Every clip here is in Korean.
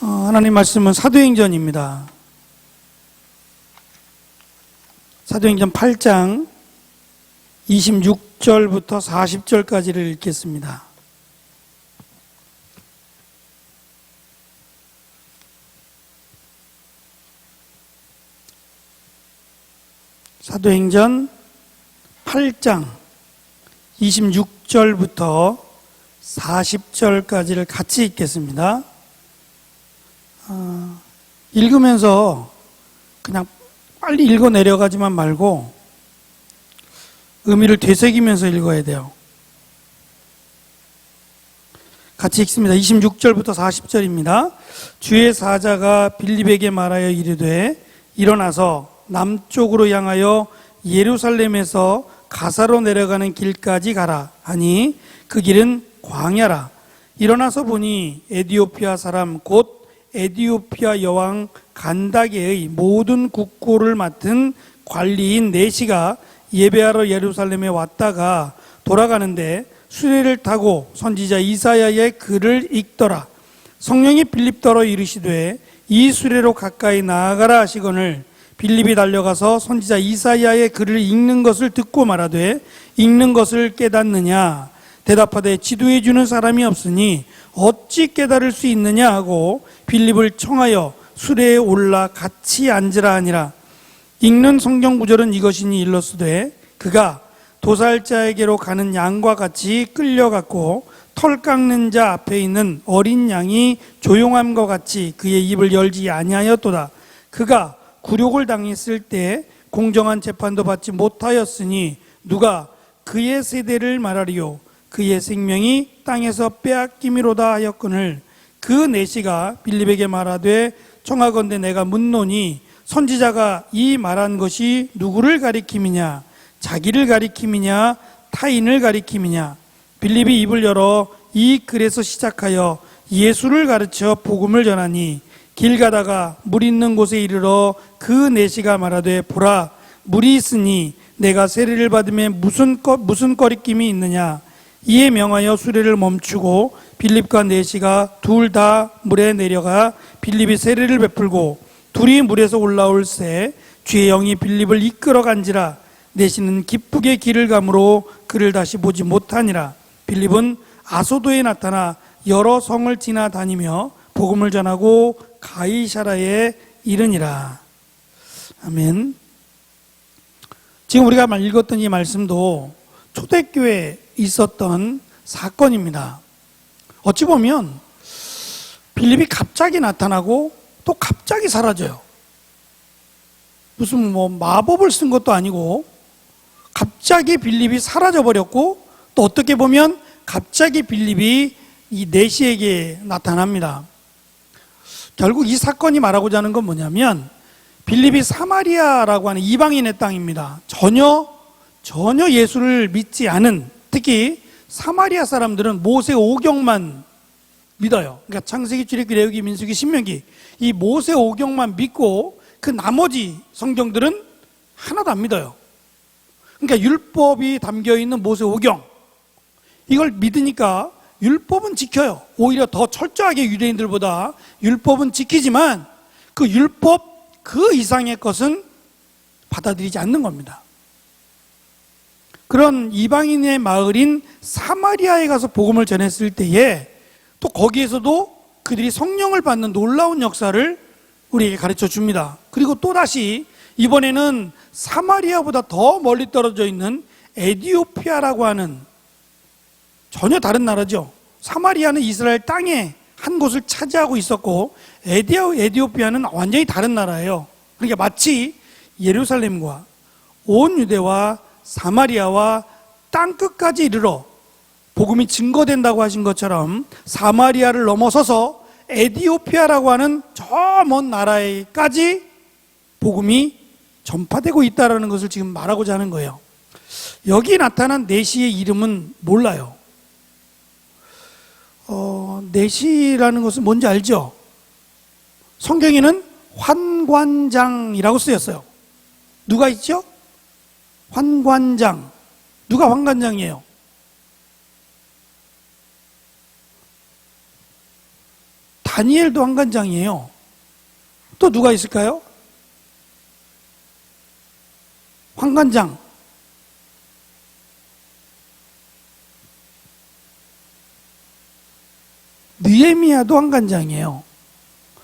하나님 말씀은 사도행전입니다. 사도행전 8장 26절부터 40절까지를 읽겠습니다. 사도행전 8장 26절부터 40절까지를 같이 읽겠습니다. 읽으면서 그냥 빨리 읽어 내려가지만 말고 의미를 되새기면서 읽어야 돼요. 같이 읽습니다. 26절부터 40절입니다. 주의 사자가 빌립에게 말하여 이르되 일어나서 남쪽으로 향하여 예루살렘에서 가사로 내려가는 길까지 가라 하니 그 길은 광야라. 일어나서 보니 에디오피아 사람 곧 에디오피아 여왕 간다게의 모든 국고를 맡은 관리인 네시가 예배하러 예루살렘에 왔다가 돌아가는데 수레를 타고 선지자 이사야의 글을 읽더라. 성령이 빌립더러 이르시되 이 수레로 가까이 나아가라 하시거늘 빌립이 달려가서 선지자 이사야의 글을 읽는 것을 듣고 말하되 읽는 것을 깨닫느냐? 대답하되 지도해 주는 사람이 없으니 어찌 깨달을 수 있느냐 하고 빌립을 청하여 수레에 올라 같이 앉으라 하니라. 읽는 성경 구절은 이것이니 일러스되 그가 도살자에게로 가는 양과 같이 끌려갔고 털 깎는 자 앞에 있는 어린 양이 조용함과 같이 그의 입을 열지 아니하였도다. 그가 굴욕을 당했을 때 공정한 재판도 받지 못하였으니 누가 그의 세대를 말하리요? 그의 생명이 땅에서 빼앗김이로다 하였거늘 그 네시가 빌립에게 말하되 청하건대 내가 묻노니 선지자가 이 말한 것이 누구를 가리킴이냐? 자기를 가리킴이냐? 타인을 가리킴이냐? 빌립이 입을 열어 이 글에서 시작하여 예수를 가르쳐 복음을 전하니 길 가다가 물 있는 곳에 이르러 그 네시가 말하되 보라 물이 있으니 내가 세례를 받으면 무슨 거리낌이 있느냐? 이에 명하여 수레를 멈추고 빌립과 네시가 둘 다 물에 내려가 빌립이 세례를 베풀고 둘이 물에서 올라올새 주의 영이 빌립을 이끌어 간지라. 네시는 기쁘게 길을 가므로 그를 다시 보지 못하니라. 빌립은 아소도에 나타나 여러 성을 지나다니며 복음을 전하고 가이사라에 이르니라. 아멘. 지금 우리가 읽었던 이 말씀도 초대교회에 있었던 사건입니다. 어찌 보면 빌립이 갑자기 나타나고 또 갑자기 사라져요. 무슨 마법을 쓴 것도 아니고 갑자기 빌립이 사라져버렸고 또 어떻게 보면 갑자기 빌립이 이 네시에게 나타납니다. 결국 이 사건이 말하고자 하는 건 뭐냐면 빌립이 사마리아라고 하는 이방인의 땅입니다. 전혀 예수를 믿지 않은, 특히 사마리아 사람들은 모세 오경만 믿어요. 그러니까 창세기, 출애굽기, 레위기, 민수기, 신명기 이 모세 오경만 믿고 그 나머지 성경들은 하나도 안 믿어요. 그러니까 율법이 담겨있는 모세 오경 이걸 믿으니까 율법은 지켜요. 오히려 더 철저하게 유대인들보다 율법은 지키지만 그 율법 그 이상의 것은 받아들이지 않는 겁니다. 그런 이방인의 마을인 사마리아에 가서 복음을 전했을 때에 또 거기에서도 그들이 성령을 받는 놀라운 역사를 우리에게 가르쳐 줍니다. 그리고 또다시 이번에는 사마리아보다 더 멀리 떨어져 있는 에디오피아라고 하는 전혀 다른 나라죠. 사마리아는 이스라엘 땅에 한 곳을 차지하고 있었고 에디오피아는 완전히 다른 나라예요. 그러니까 마치 예루살렘과 온 유대와 사마리아와 땅끝까지 이르러 복음이 증거된다고 하신 것처럼 사마리아를 넘어서서 에디오피아라고 하는 저 먼 나라에까지 복음이 전파되고 있다는 것을 지금 말하고자 하는 거예요. 여기 나타난 네시의 이름은 몰라요. 네시라는 것은 뭔지 알죠? 성경에는 환관장이라고 쓰였어요. 누가 있죠? 환관장. 누가 환관장이에요? 다니엘도 환관장이에요. 또 누가 있을까요? 환관장. 느헤미야도 환관장이에요.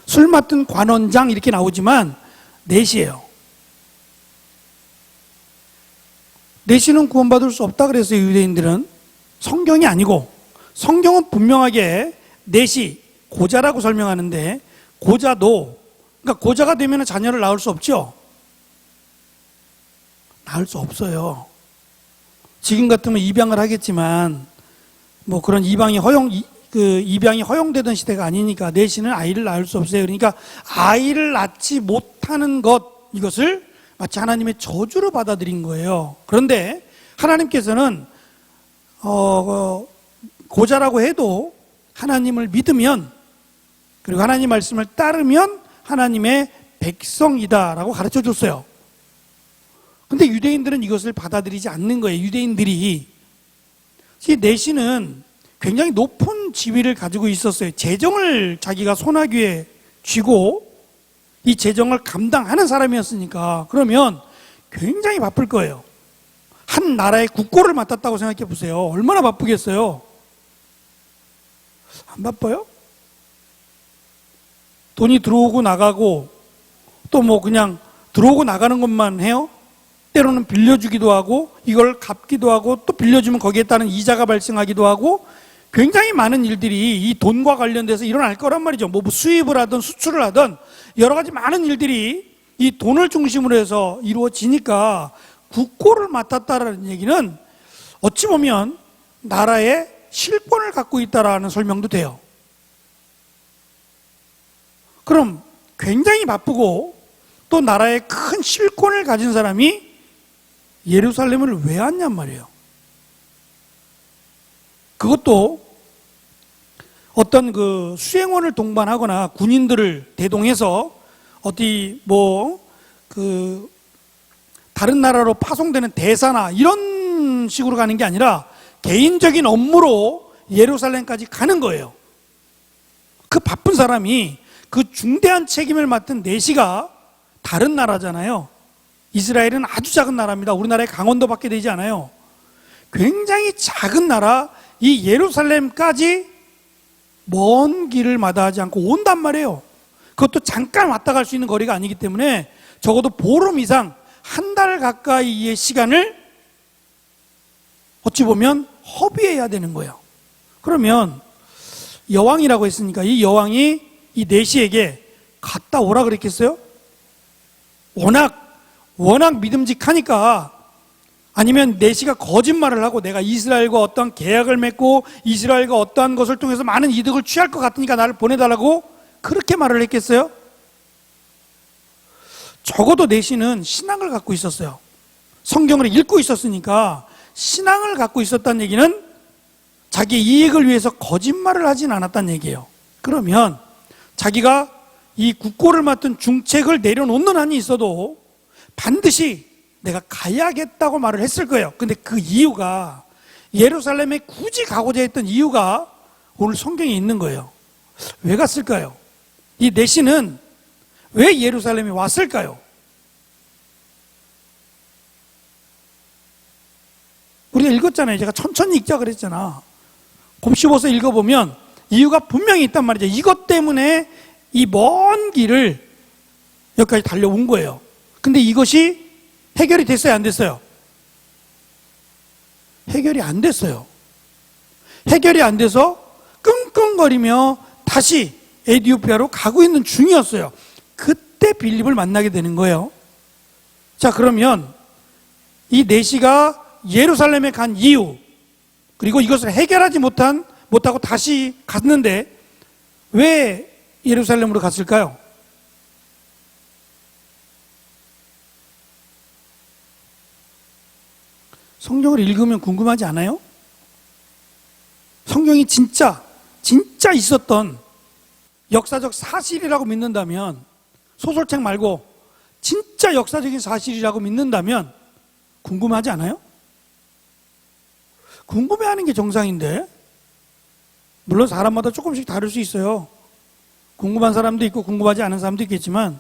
술 맡은 관원장 이렇게 나오지만 넷이에요. 넷이는 구원받을 수 없다 그랬어요. 유대인들은. 성경이 아니고, 성경은 분명하게 넷이 고자라고 설명하는데, 고자도, 그러니까 고자가 되면 자녀를 낳을 수 없죠. 낳을 수 없어요. 지금 같으면 입양을 하겠지만 뭐 그런 입양이 허용되던 시대가 아니니까 넷이는 아이를 낳을 수 없어요. 그러니까 아이를 낳지 못하는 것, 이것을 마치 하나님의 저주로 받아들인 거예요. 그런데 하나님께서는 고자라고 해도 하나님을 믿으면, 그리고 하나님 말씀을 따르면 하나님의 백성이다라고 가르쳐 줬어요. 근데 유대인들은 이것을 받아들이지 않는 거예요. 유대인들이. 이 넷이는 굉장히 높은 지위를 가지고 있었어요. 재정을 자기가 소나귀에 쥐고 이 재정을 감당하는 사람이었으니까, 그러면 굉장히 바쁠 거예요. 한 나라의 국고를 맡았다고 생각해 보세요. 얼마나 바쁘겠어요? 안 바빠요? 돈이 들어오고 나가고, 또 뭐 그냥 들어오고 나가는 것만 해요? 때로는 빌려주기도 하고, 이걸 갚기도 하고, 또 빌려주면 거기에 따른 이자가 발생하기도 하고, 굉장히 많은 일들이 이 돈과 관련돼서 일어날 거란 말이죠. 뭐 수입을 하든 수출을 하든 여러 가지 많은 일들이 이 돈을 중심으로 해서 이루어지니까, 국고를 맡았다라는 얘기는 어찌 보면 나라의 실권을 갖고 있다라는 설명도 돼요. 그럼 굉장히 바쁘고 또 나라의 큰 실권을 가진 사람이 예루살렘을 왜 왔냔 말이에요. 그것도 어떤 그 수행원을 동반하거나 군인들을 대동해서 어디 다른 나라로 파송되는 대사나 이런 식으로 가는 게 아니라 개인적인 업무로 예루살렘까지 가는 거예요. 그 바쁜 사람이, 그 중대한 책임을 맡은 넷이가 다른 나라잖아요. 이스라엘은 아주 작은 나라입니다. 우리나라의 강원도밖에 되지 않아요. 굉장히 작은 나라, 이 예루살렘까지 먼 길을 마다하지 않고 온단 말이에요. 그것도 잠깐 왔다 갈 수 있는 거리가 아니기 때문에 적어도 보름 이상, 한 달 가까이의 시간을 어찌 보면 허비해야 되는 거예요. 그러면 여왕이라고 했으니까 이 여왕이 이 넷이에게 갔다 오라 그랬겠어요? 워낙 믿음직하니까, 아니면 넷이가 거짓말을 하고 내가 이스라엘과 어떠한 계약을 맺고 이스라엘과 어떠한 것을 통해서 많은 이득을 취할 것 같으니까 나를 보내달라고 그렇게 말을 했겠어요? 적어도 넷이는 신앙을 갖고 있었어요. 성경을 읽고 있었으니까 신앙을 갖고 있었다는 얘기는 자기 이익을 위해서 거짓말을 하진 않았다는 얘기예요. 그러면 자기가 이 국고를 맡은 중책을 내려놓는 한이 있어도 반드시 내가 가야겠다고 말을 했을 거예요. 근데 그 이유가, 예루살렘에 굳이 가고자 했던 이유가 오늘 성경에 있는 거예요. 왜 갔을까요? 이 넷이는 왜 예루살렘에 왔을까요? 우리가 읽었잖아요. 제가 천천히 읽자 그랬잖아. 곱씹어서 읽어보면 이유가 분명히 있단 말이죠. 이것 때문에 이 먼 길을 여기까지 달려온 거예요. 근데 이것이 해결이 됐어요, 안 됐어요? 해결이 안 됐어요. 해결이 안 돼서 끙끙거리며 다시 에티오피아로 가고 있는 중이었어요. 그때 빌립을 만나게 되는 거예요. 자, 그러면 이 넷이가 예루살렘에 간 이유, 그리고 이것을 해결하지 못하고 다시 갔는데 왜 예루살렘으로 갔을까요? 성경을 읽으면 궁금하지 않아요? 성경이 진짜 있었던 역사적 사실이라고 믿는다면, 소설책 말고 진짜 역사적인 사실이라고 믿는다면 궁금하지 않아요? 궁금해하는 게 정상인데, 물론 사람마다 조금씩 다를 수 있어요. 궁금한 사람도 있고 궁금하지 않은 사람도 있겠지만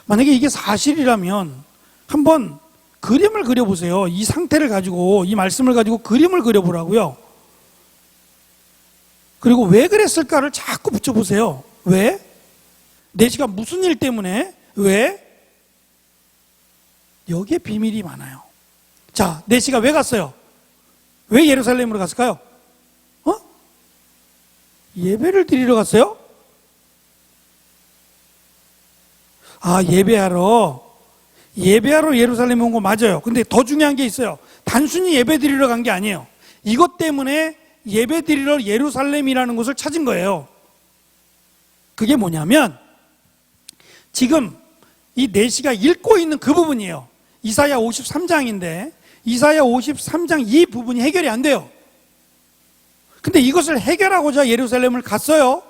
만약에 이게 사실이라면 한번 그림을 그려보세요. 이 상태를 가지고, 이 말씀을 가지고 그림을 그려보라고요. 그리고 왜 그랬을까를 자꾸 붙여보세요. 왜? 내시가 무슨 일 때문에? 왜? 여기에 비밀이 많아요. 자, 내시가 왜 갔어요? 왜 예루살렘으로 갔을까요? 예배를 드리러 갔어요? 예배하러 예루살렘에 온 거 맞아요. 근데 더 중요한 게 있어요. 단순히 예배 드리러 간 게 아니에요. 이것 때문에 예배 드리러 예루살렘이라는 곳을 찾은 거예요. 그게 뭐냐면 지금 이 내시가 읽고 있는 그 부분이에요. 이사야 53장인데 이사야 53장 이 부분이 해결이 안 돼요. 근데 이것을 해결하고자 예루살렘을 갔어요.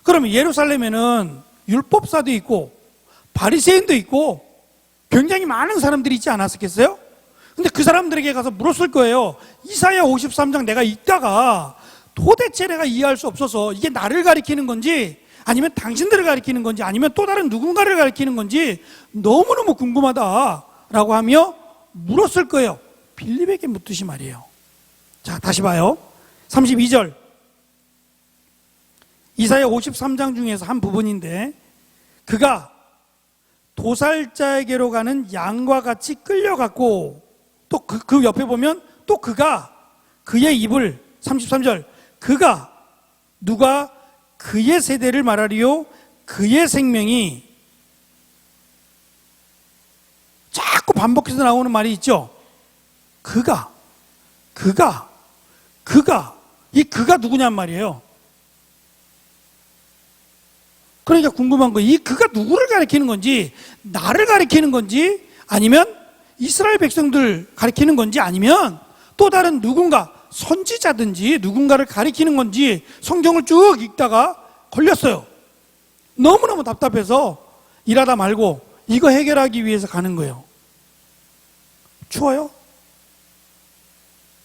그러면 예루살렘에는 율법사도 있고 바리새인도 있고 굉장히 많은 사람들이 있지 않았겠어요? 근데 그 사람들에게 가서 물었을 거예요. 이사야 53장 내가 읽다가 도대체 내가 이해할 수 없어서 이게 나를 가리키는 건지 아니면 당신들을 가리키는 건지 아니면 또 다른 누군가를 가리키는 건지 너무너무 궁금하다라고 하며 물었을 거예요. 빌립에게 묻듯이 말이에요. 자, 다시 봐요. 32절 이사야 53장 중에서 한 부분인데 그가 도살자에게로 가는 양과 같이 끌려갔고 또 그 옆에 보면 또 그가 그의 입을 33절 누가 그의 세대를 말하리요 그의 생명이 자꾸 반복해서 나오는 말이 있죠. 그가 이 그가 누구냔 말이에요. 그러니까 궁금한 거예요. 이 그가 누구를 가리키는 건지 나를 가리키는 건지 아니면 이스라엘 백성들 가리키는 건지 아니면 또 다른 누군가 선지자든지 누군가를 가리키는 건지 성경을 쭉 읽다가 걸렸어요. 너무너무 답답해서 일하다 말고 이거 해결하기 위해서 가는 거예요. 추워요?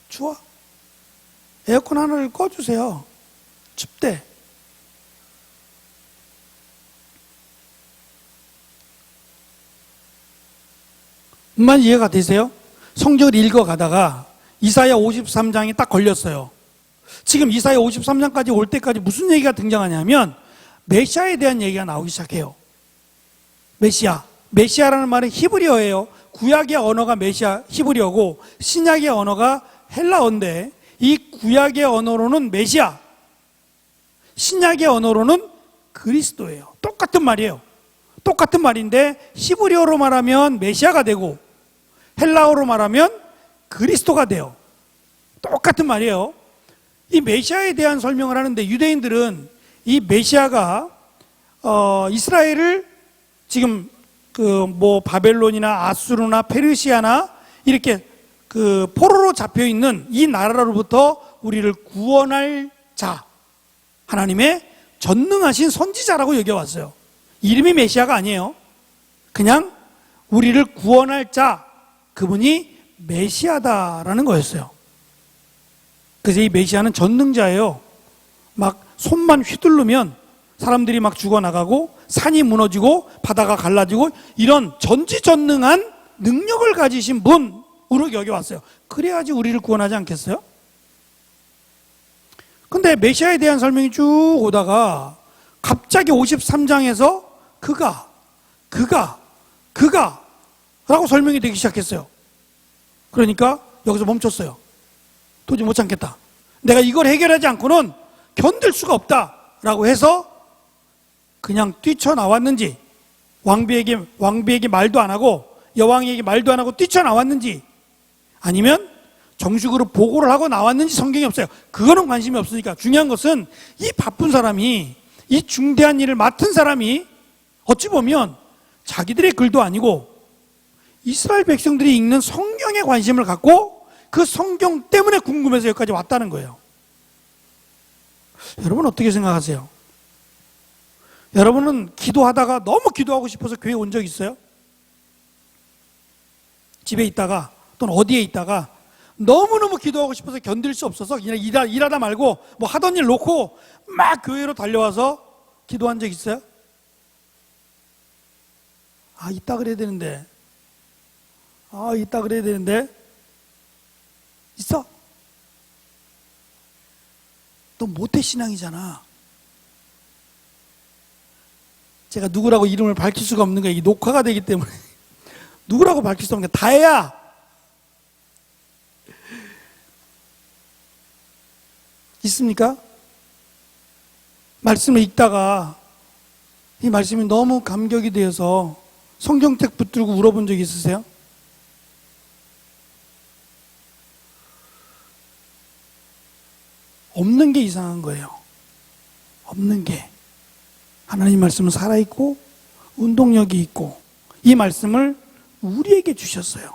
추워? 에어컨 하나를 꺼주세요. 춥대. 만 이해가 되세요? 성경을 읽어가다가 이사야 53장에 딱 걸렸어요. 지금 이사야 53장까지 올 때까지 무슨 얘기가 등장하냐면 메시아에 대한 얘기가 나오기 시작해요. 메시아라는 말은 히브리어예요. 구약의 언어가 메시아 히브리어고 신약의 언어가 헬라어인데 이 구약의 언어로는 메시아, 신약의 언어로는 그리스도예요. 똑같은 말이에요. 똑같은 말인데 히브리어로 말하면 메시아가 되고 헬라어로 말하면 그리스도가 돼요. 똑같은 말이에요. 이 메시아에 대한 설명을 하는데 유대인들은 이 메시아가 이스라엘을 지금 바벨론이나 아수르나 페르시아나 이렇게 포로로 잡혀 있는 이 나라로부터 우리를 구원할 자, 하나님의 전능하신 선지자라고 여겨왔어요. 이름이 메시아가 아니에요. 그냥 우리를 구원할 자, 그분이 메시아다라는 거였어요. 그래서 이 메시아는 전능자예요. 막 손만 휘두르면 사람들이 막 죽어나가고 산이 무너지고 바다가 갈라지고 이런 전지전능한 능력을 가지신 분으로 여겨왔어요. 그래야지 우리를 구원하지 않겠어요? 근데 메시아에 대한 설명이 쭉 오다가 갑자기 53장에서 그가 라고 설명이 되기 시작했어요. 그러니까 여기서 멈췄어요. 도저히 못 참겠다. 내가 이걸 해결하지 않고는 견딜 수가 없다라고 해서 그냥 뛰쳐나왔는지 왕비에게 말도 안 하고 여왕에게 말도 안 하고 뛰쳐나왔는지 아니면 정식으로 보고를 하고 나왔는지 성경이 없어요. 그거는 관심이 없으니까 중요한 것은 이 바쁜 사람이 이 중대한 일을 맡은 사람이 어찌 보면 자기들의 글도 아니고 이스라엘 백성들이 읽는 성경에 관심을 갖고 그 성경 때문에 궁금해서 여기까지 왔다는 거예요. 여러분 어떻게 생각하세요? 여러분은 기도하다가 너무 기도하고 싶어서 교회 온 적 있어요? 집에 있다가 또는 어디에 있다가 너무너무 기도하고 싶어서 견딜 수 없어서 그냥 일하다 말고 뭐 하던 일 놓고 막 교회로 달려와서 기도한 적 있어요? 아, 있다 그래야 되는데. 있다 그래야 되는데. 있어? 너 모태신앙이잖아. 제가 누구라고 이름을 밝힐 수가 없는 거예요. 이 녹화가 되기 때문에. 누구라고 밝힐 수 없는 게 다혜야. 있습니까? 말씀을 읽다가 이 말씀이 너무 감격이 되어서 성경책 붙들고 울어본 적 있으세요? 없는 게 이상한 거예요. 없는 게. 하나님 말씀은 살아있고 운동력이 있고 이 말씀을 우리에게 주셨어요.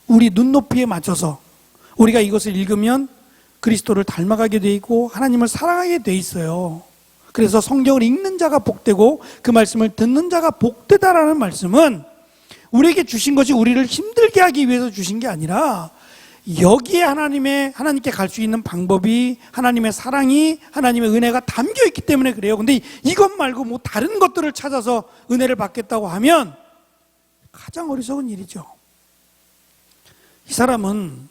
우리 눈높이에 맞춰서 우리가 이것을 읽으면 그리스도를 닮아가게 돼 있고 하나님을 사랑하게 돼 있어요. 그래서 성경을 읽는 자가 복되고 그 말씀을 듣는 자가 복되다라는 말씀은 우리에게 주신 것이 우리를 힘들게 하기 위해서 주신 게 아니라 여기에 하나님께 갈 수 있는 방법이 하나님의 사랑이 하나님의 은혜가 담겨 있기 때문에 그래요. 근데 이것 말고 뭐 다른 것들을 찾아서 은혜를 받겠다고 하면 가장 어리석은 일이죠. 이 사람은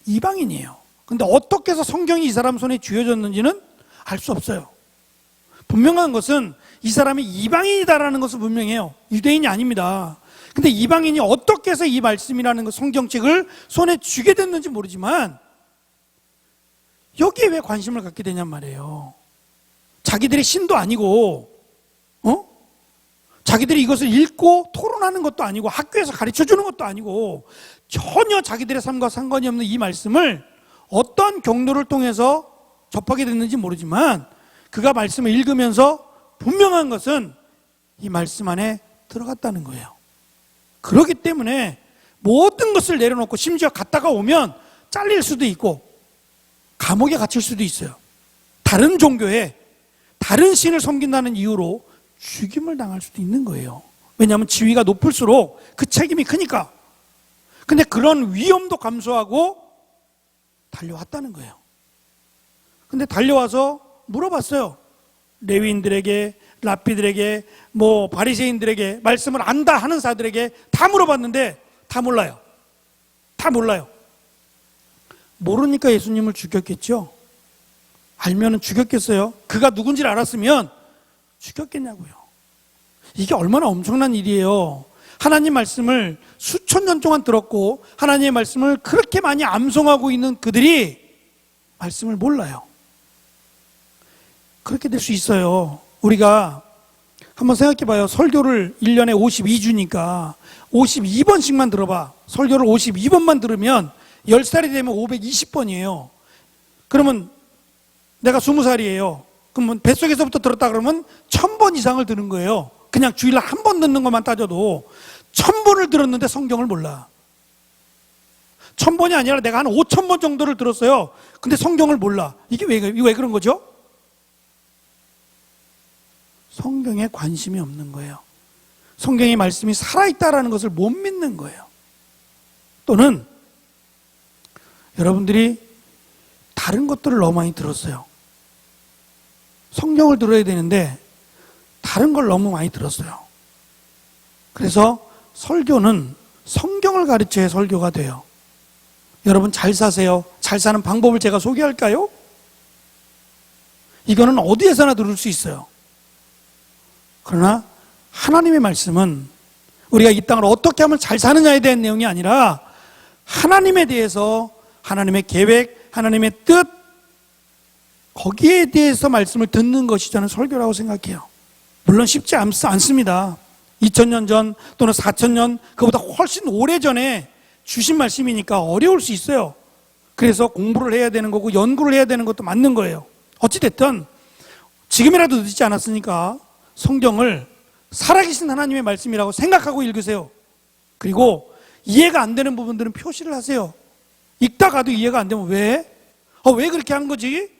이방인이에요. 근데 어떻게 해서 성경이 이 사람 손에 쥐어졌는지는 알 수 없어요. 분명한 것은 이 사람이 이방인이다라는 것은 분명해요. 유대인이 아닙니다. 근데 이방인이 어떻게 해서 이 말씀이라는 성경책을 손에 쥐게 됐는지 모르지만 여기에 왜 관심을 갖게 되냔 말이에요. 자기들의 신도 아니고 자기들이 이것을 읽고 토론하는 것도 아니고 학교에서 가르쳐주는 것도 아니고 전혀 자기들의 삶과 상관이 없는 이 말씀을 어떤 경로를 통해서 접하게 됐는지 모르지만 그가 말씀을 읽으면서 분명한 것은 이 말씀 안에 들어갔다는 거예요. 그렇기 때문에 모든 것을 내려놓고 심지어 갔다가 오면 잘릴 수도 있고 감옥에 갇힐 수도 있어요. 다른 종교에 다른 신을 섬긴다는 이유로 죽임을 당할 수도 있는 거예요. 왜냐하면 지위가 높을수록 그 책임이 크니까. 근데 그런 위험도 감수하고 달려왔다는 거예요. 근데 달려와서 물어봤어요. 레위인들에게, 랍비들에게, 바리새인들에게, 말씀을 안다 하는 사들에게 다 물어봤는데 다 몰라요. 다 몰라요. 모르니까 예수님을 죽였겠죠. 알면은 죽였겠어요. 그가 누군지를 알았으면 죽였겠냐고요. 이게 얼마나 엄청난 일이에요. 하나님 말씀을 수천 년 동안 들었고 하나님의 말씀을 그렇게 많이 암송하고 있는 그들이 말씀을 몰라요. 그렇게 될 수 있어요. 우리가 한번 생각해 봐요. 설교를 1년에 52주니까 52번씩만 들어봐. 설교를 52번만 들으면 10살이 되면 520번이에요. 그러면 내가 20살이에요. 그러면 뱃속에서부터 들었다 그러면 1000번 이상을 들은 거예요. 그냥 주일날 한 번 듣는 것만 따져도 1000번을 들었는데 성경을 몰라. 1000번이 아니라 내가 한 5000번 정도를 들었어요. 근데 성경을 몰라. 이게 왜 그런 거죠? 성경에 관심이 없는 거예요. 성경의 말씀이 살아있다라는 것을 못 믿는 거예요. 또는 여러분들이 다른 것들을 너무 많이 들었어요. 성경을 들어야 되는데 다른 걸 너무 많이 들었어요. 그래서 설교는 성경을 가르쳐야 설교가 돼요. 여러분 잘 사세요. 잘 사는 방법을 제가 소개할까요? 이거는 어디에서나 들을 수 있어요. 그러나 하나님의 말씀은 우리가 이 땅을 어떻게 하면 잘 사느냐에 대한 내용이 아니라 하나님에 대해서 하나님의 계획, 하나님의 뜻 거기에 대해서 말씀을 듣는 것이 저는 설교라고 생각해요. 물론 쉽지 않습니다. 2000년 전 또는 4000년 그보다 훨씬 오래전에 주신 말씀이니까 어려울 수 있어요. 그래서 공부를 해야 되는 거고 연구를 해야 되는 것도 맞는 거예요. 어찌됐든 지금이라도 늦지 않았으니까 성경을 살아계신 하나님의 말씀이라고 생각하고 읽으세요. 그리고 이해가 안 되는 부분들은 표시를 하세요. 읽다가도 이해가 안 되면 왜 그렇게 한 거지?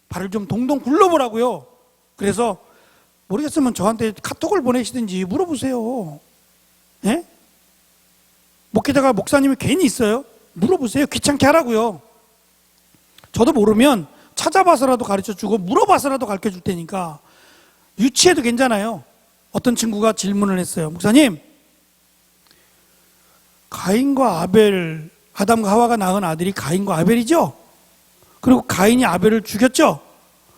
발을 좀 동동 굴러보라고요. 그래서 모르겠으면 저한테 카톡을 보내시든지 물어보세요. 예? 목회자가 목사님이 괜히 있어요? 물어보세요. 귀찮게 하라고요. 저도 모르면 찾아봐서라도 가르쳐주고 물어봐서라도 가르쳐줄 테니까 유치해도 괜찮아요. 어떤 친구가 질문을 했어요. 목사님, 가인과 아벨, 아담과 하와가 낳은 아들이 가인과 아벨이죠? 그리고 가인이 아벨을 죽였죠?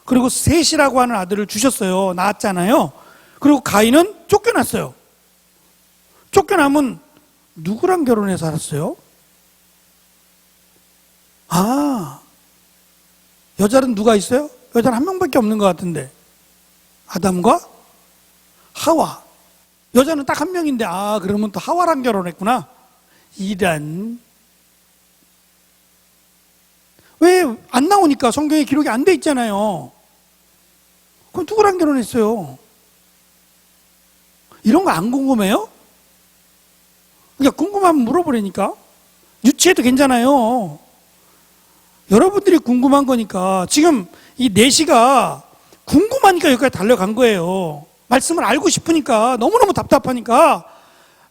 그리고 셋이라고 하는 아들을 주셨어요. 낳았잖아요. 그리고 가인은 쫓겨났어요. 쫓겨나면 누구랑 결혼해 살았어요? 아, 여자는 누가 있어요? 여자는 한 명밖에 없는 것 같은데. 아담과 하와. 여자는 딱 한 명인데, 그러면 또 하와랑 결혼했구나. 이란. 왜 안 나오니까 성경에 기록이 안 돼 있잖아요. 그럼 누구랑 결혼했어요? 이런 거 안 궁금해요? 그러니까 궁금하면 물어보라니까. 유치해도 괜찮아요. 여러분들이 궁금한 거니까. 지금 이 4시가 궁금하니까 여기까지 달려간 거예요. 말씀을 알고 싶으니까, 너무너무 답답하니까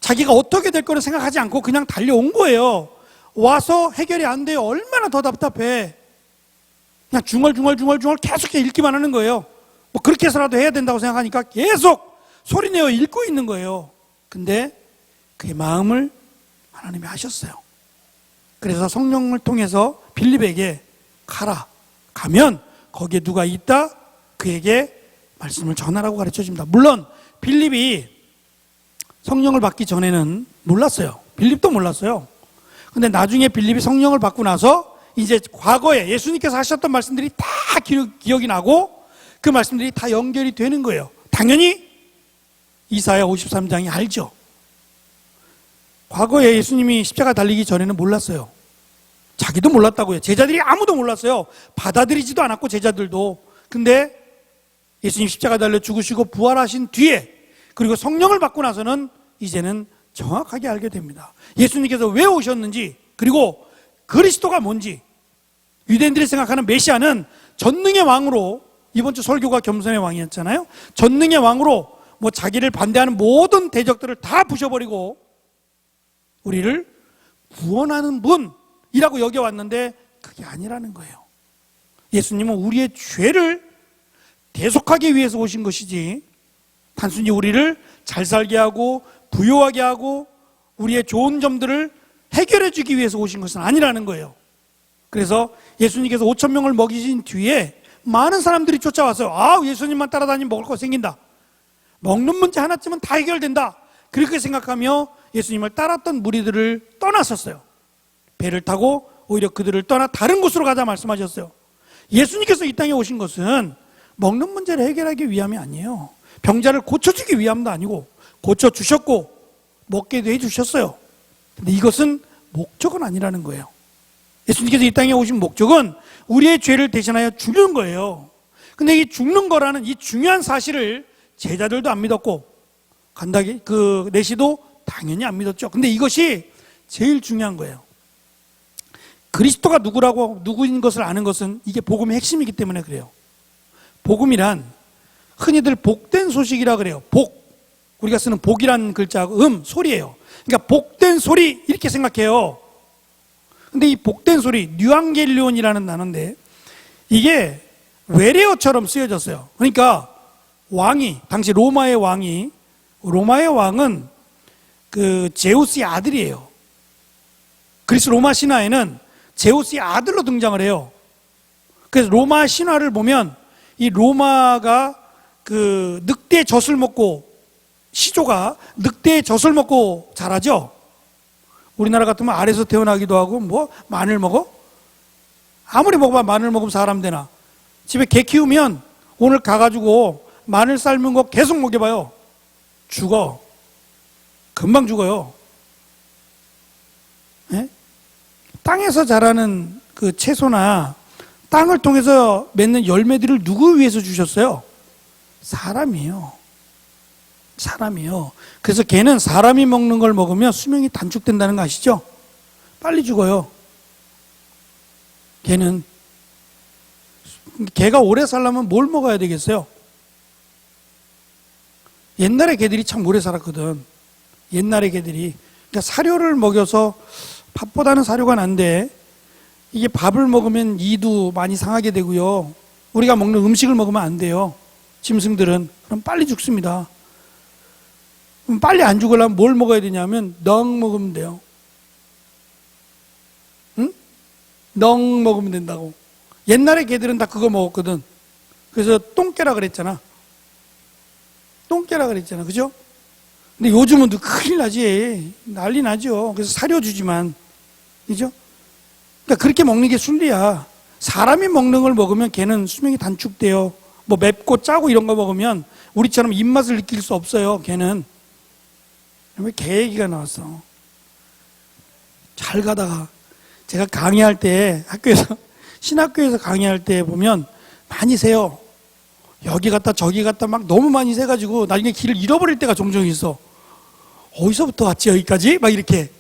자기가 어떻게 될 거를 생각하지 않고 그냥 달려온 거예요. 와서 해결이 안 돼요. 얼마나 더 답답해. 그냥 중얼중얼 계속 읽기만 하는 거예요. 뭐 그렇게 해서라도 해야 된다고 생각하니까 계속 소리내어 읽고 있는 거예요. 근데 그의 마음을 하나님이 하셨어요. 그래서 성령을 통해서 빌립에게 가면 거기에 누가 있다? 그에게 말씀을 전하라고 가르쳐 줍니다. 물론 빌립이 성령을 받기 전에는 몰랐어요. 빌립도 몰랐어요. 근데 나중에 빌립이 성령을 받고 나서 이제 과거에 예수님께서 하셨던 말씀들이 다 기억이 나고 그 말씀들이 다 연결이 되는 거예요. 당연히 이사야 53장이 알죠. 과거에 예수님이 십자가 달리기 전에는 몰랐어요. 자기도 몰랐다고요. 제자들이 아무도 몰랐어요. 받아들이지도 않았고 제자들도. 근데 예수님 십자가 달려 죽으시고 부활하신 뒤에 그리고 성령을 받고 나서는 이제는 정확하게 알게 됩니다. 예수님께서 왜 오셨는지 그리고 그리스도가 뭔지. 유대인들이 생각하는 메시아는 전능의 왕으로, 이번 주 설교가 겸손의 왕이었잖아요. 전능의 왕으로 뭐 자기를 반대하는 모든 대적들을 다 부셔버리고 우리를 구원하는 분이라고 여겨왔는데 그게 아니라는 거예요. 예수님은 우리의 죄를 대속하기 위해서 오신 것이지 단순히 우리를 잘 살게 하고 부유하게 하고 우리의 좋은 점들을 해결해 주기 위해서 오신 것은 아니라는 거예요. 그래서 예수님께서 5,000명을 먹이신 뒤에 많은 사람들이 쫓아와서 예수님만 따라다니면 먹을 거 생긴다. 먹는 문제 하나쯤은 다 해결된다. 그렇게 생각하며 예수님을 따랐던 무리들을 떠났었어요. 배를 타고 오히려 그들을 떠나 다른 곳으로 가자 말씀하셨어요. 예수님께서 이 땅에 오신 것은 먹는 문제를 해결하기 위함이 아니에요. 병자를 고쳐주기 위함도 아니고 고쳐주셨고 먹게도 해주셨어요. 근데 이것은 목적은 아니라는 거예요. 예수님께서 이 땅에 오신 목적은 우리의 죄를 대신하여 죽는 거예요. 근데 이 죽는 거라는 이 중요한 사실을 제자들도 안 믿었고 그 내시도 당연히 안 믿었죠. 근데 이것이 제일 중요한 거예요. 그리스도가 누구인 것을 아는 것은 이게 복음의 핵심이기 때문에 그래요. 복음이란 흔히들 복된 소식이라 그래요. 우리가 쓰는 복이란 글자 소리예요. 그러니까 복된 소리 이렇게 생각해요. 근데 이 복된 소리 뉴앙겔리온이라는 단어인데 이게 외래어처럼 쓰여졌어요. 그러니까 당시 로마의 왕은 그 제우스의 아들이에요. 그리스 로마 신화에는 제우스의 아들로 등장을 해요. 그래서 로마 신화를 보면 이 로마가 그 늑대의 젖을 먹고 시조가 늑대의 젖을 먹고 자라죠. 우리나라 같으면 알에서 태어나기도 하고 마늘 먹어? 아무리 먹어봐 마늘 먹으면 사람 되나. 집에 개 키우면 오늘 가가지고 마늘 삶은 거 계속 먹여봐요. 죽어. 금방 죽어요. 예? 땅에서 자라는 그 채소나 땅을 통해서 맺는 열매들을 누구 위해서 주셨어요? 사람이요. 그래서 개는 사람이 먹는 걸 먹으면 수명이 단축된다는 거 아시죠? 빨리 죽어요. 개가 오래 살려면 뭘 먹어야 되겠어요? 옛날에 개들이 참 오래 살았거든. 옛날에 개들이. 그러니까 사료를 먹여서 밥보다는 사료가 난데 이게 밥을 먹으면 이도 많이 상하게 되고요. 우리가 먹는 음식을 먹으면 안 돼요. 짐승들은. 그럼 빨리 죽습니다. 그럼 빨리 안 죽으려면 뭘 먹어야 되냐면 넋 먹으면 돼요. 응? 넋 먹으면 된다고. 옛날에 개들은 다 그거 먹었거든. 그래서 똥개라 그랬잖아. 똥개라 그랬잖아. 그죠? 근데 요즘은 큰일 나지. 난리 나죠. 그래서 사료주지만. 그죠? 그러니까 그렇게 먹는 게 순리야. 사람이 먹는 걸 먹으면 걔는 수명이 단축돼요. 뭐 맵고 짜고 이런 거 먹으면 우리처럼 입맛을 느낄 수 없어요. 걔는. 왜 개 얘기가 나왔어? 잘 가다가 제가 강의할 때 학교에서 신학교에서 강의할 때 보면 많이 세요. 여기 갔다 저기 갔다 막 너무 많이 세가지고 나중에 길을 잃어버릴 때가 종종 있어. 어디서부터 왔지 여기까지? 막 이렇게.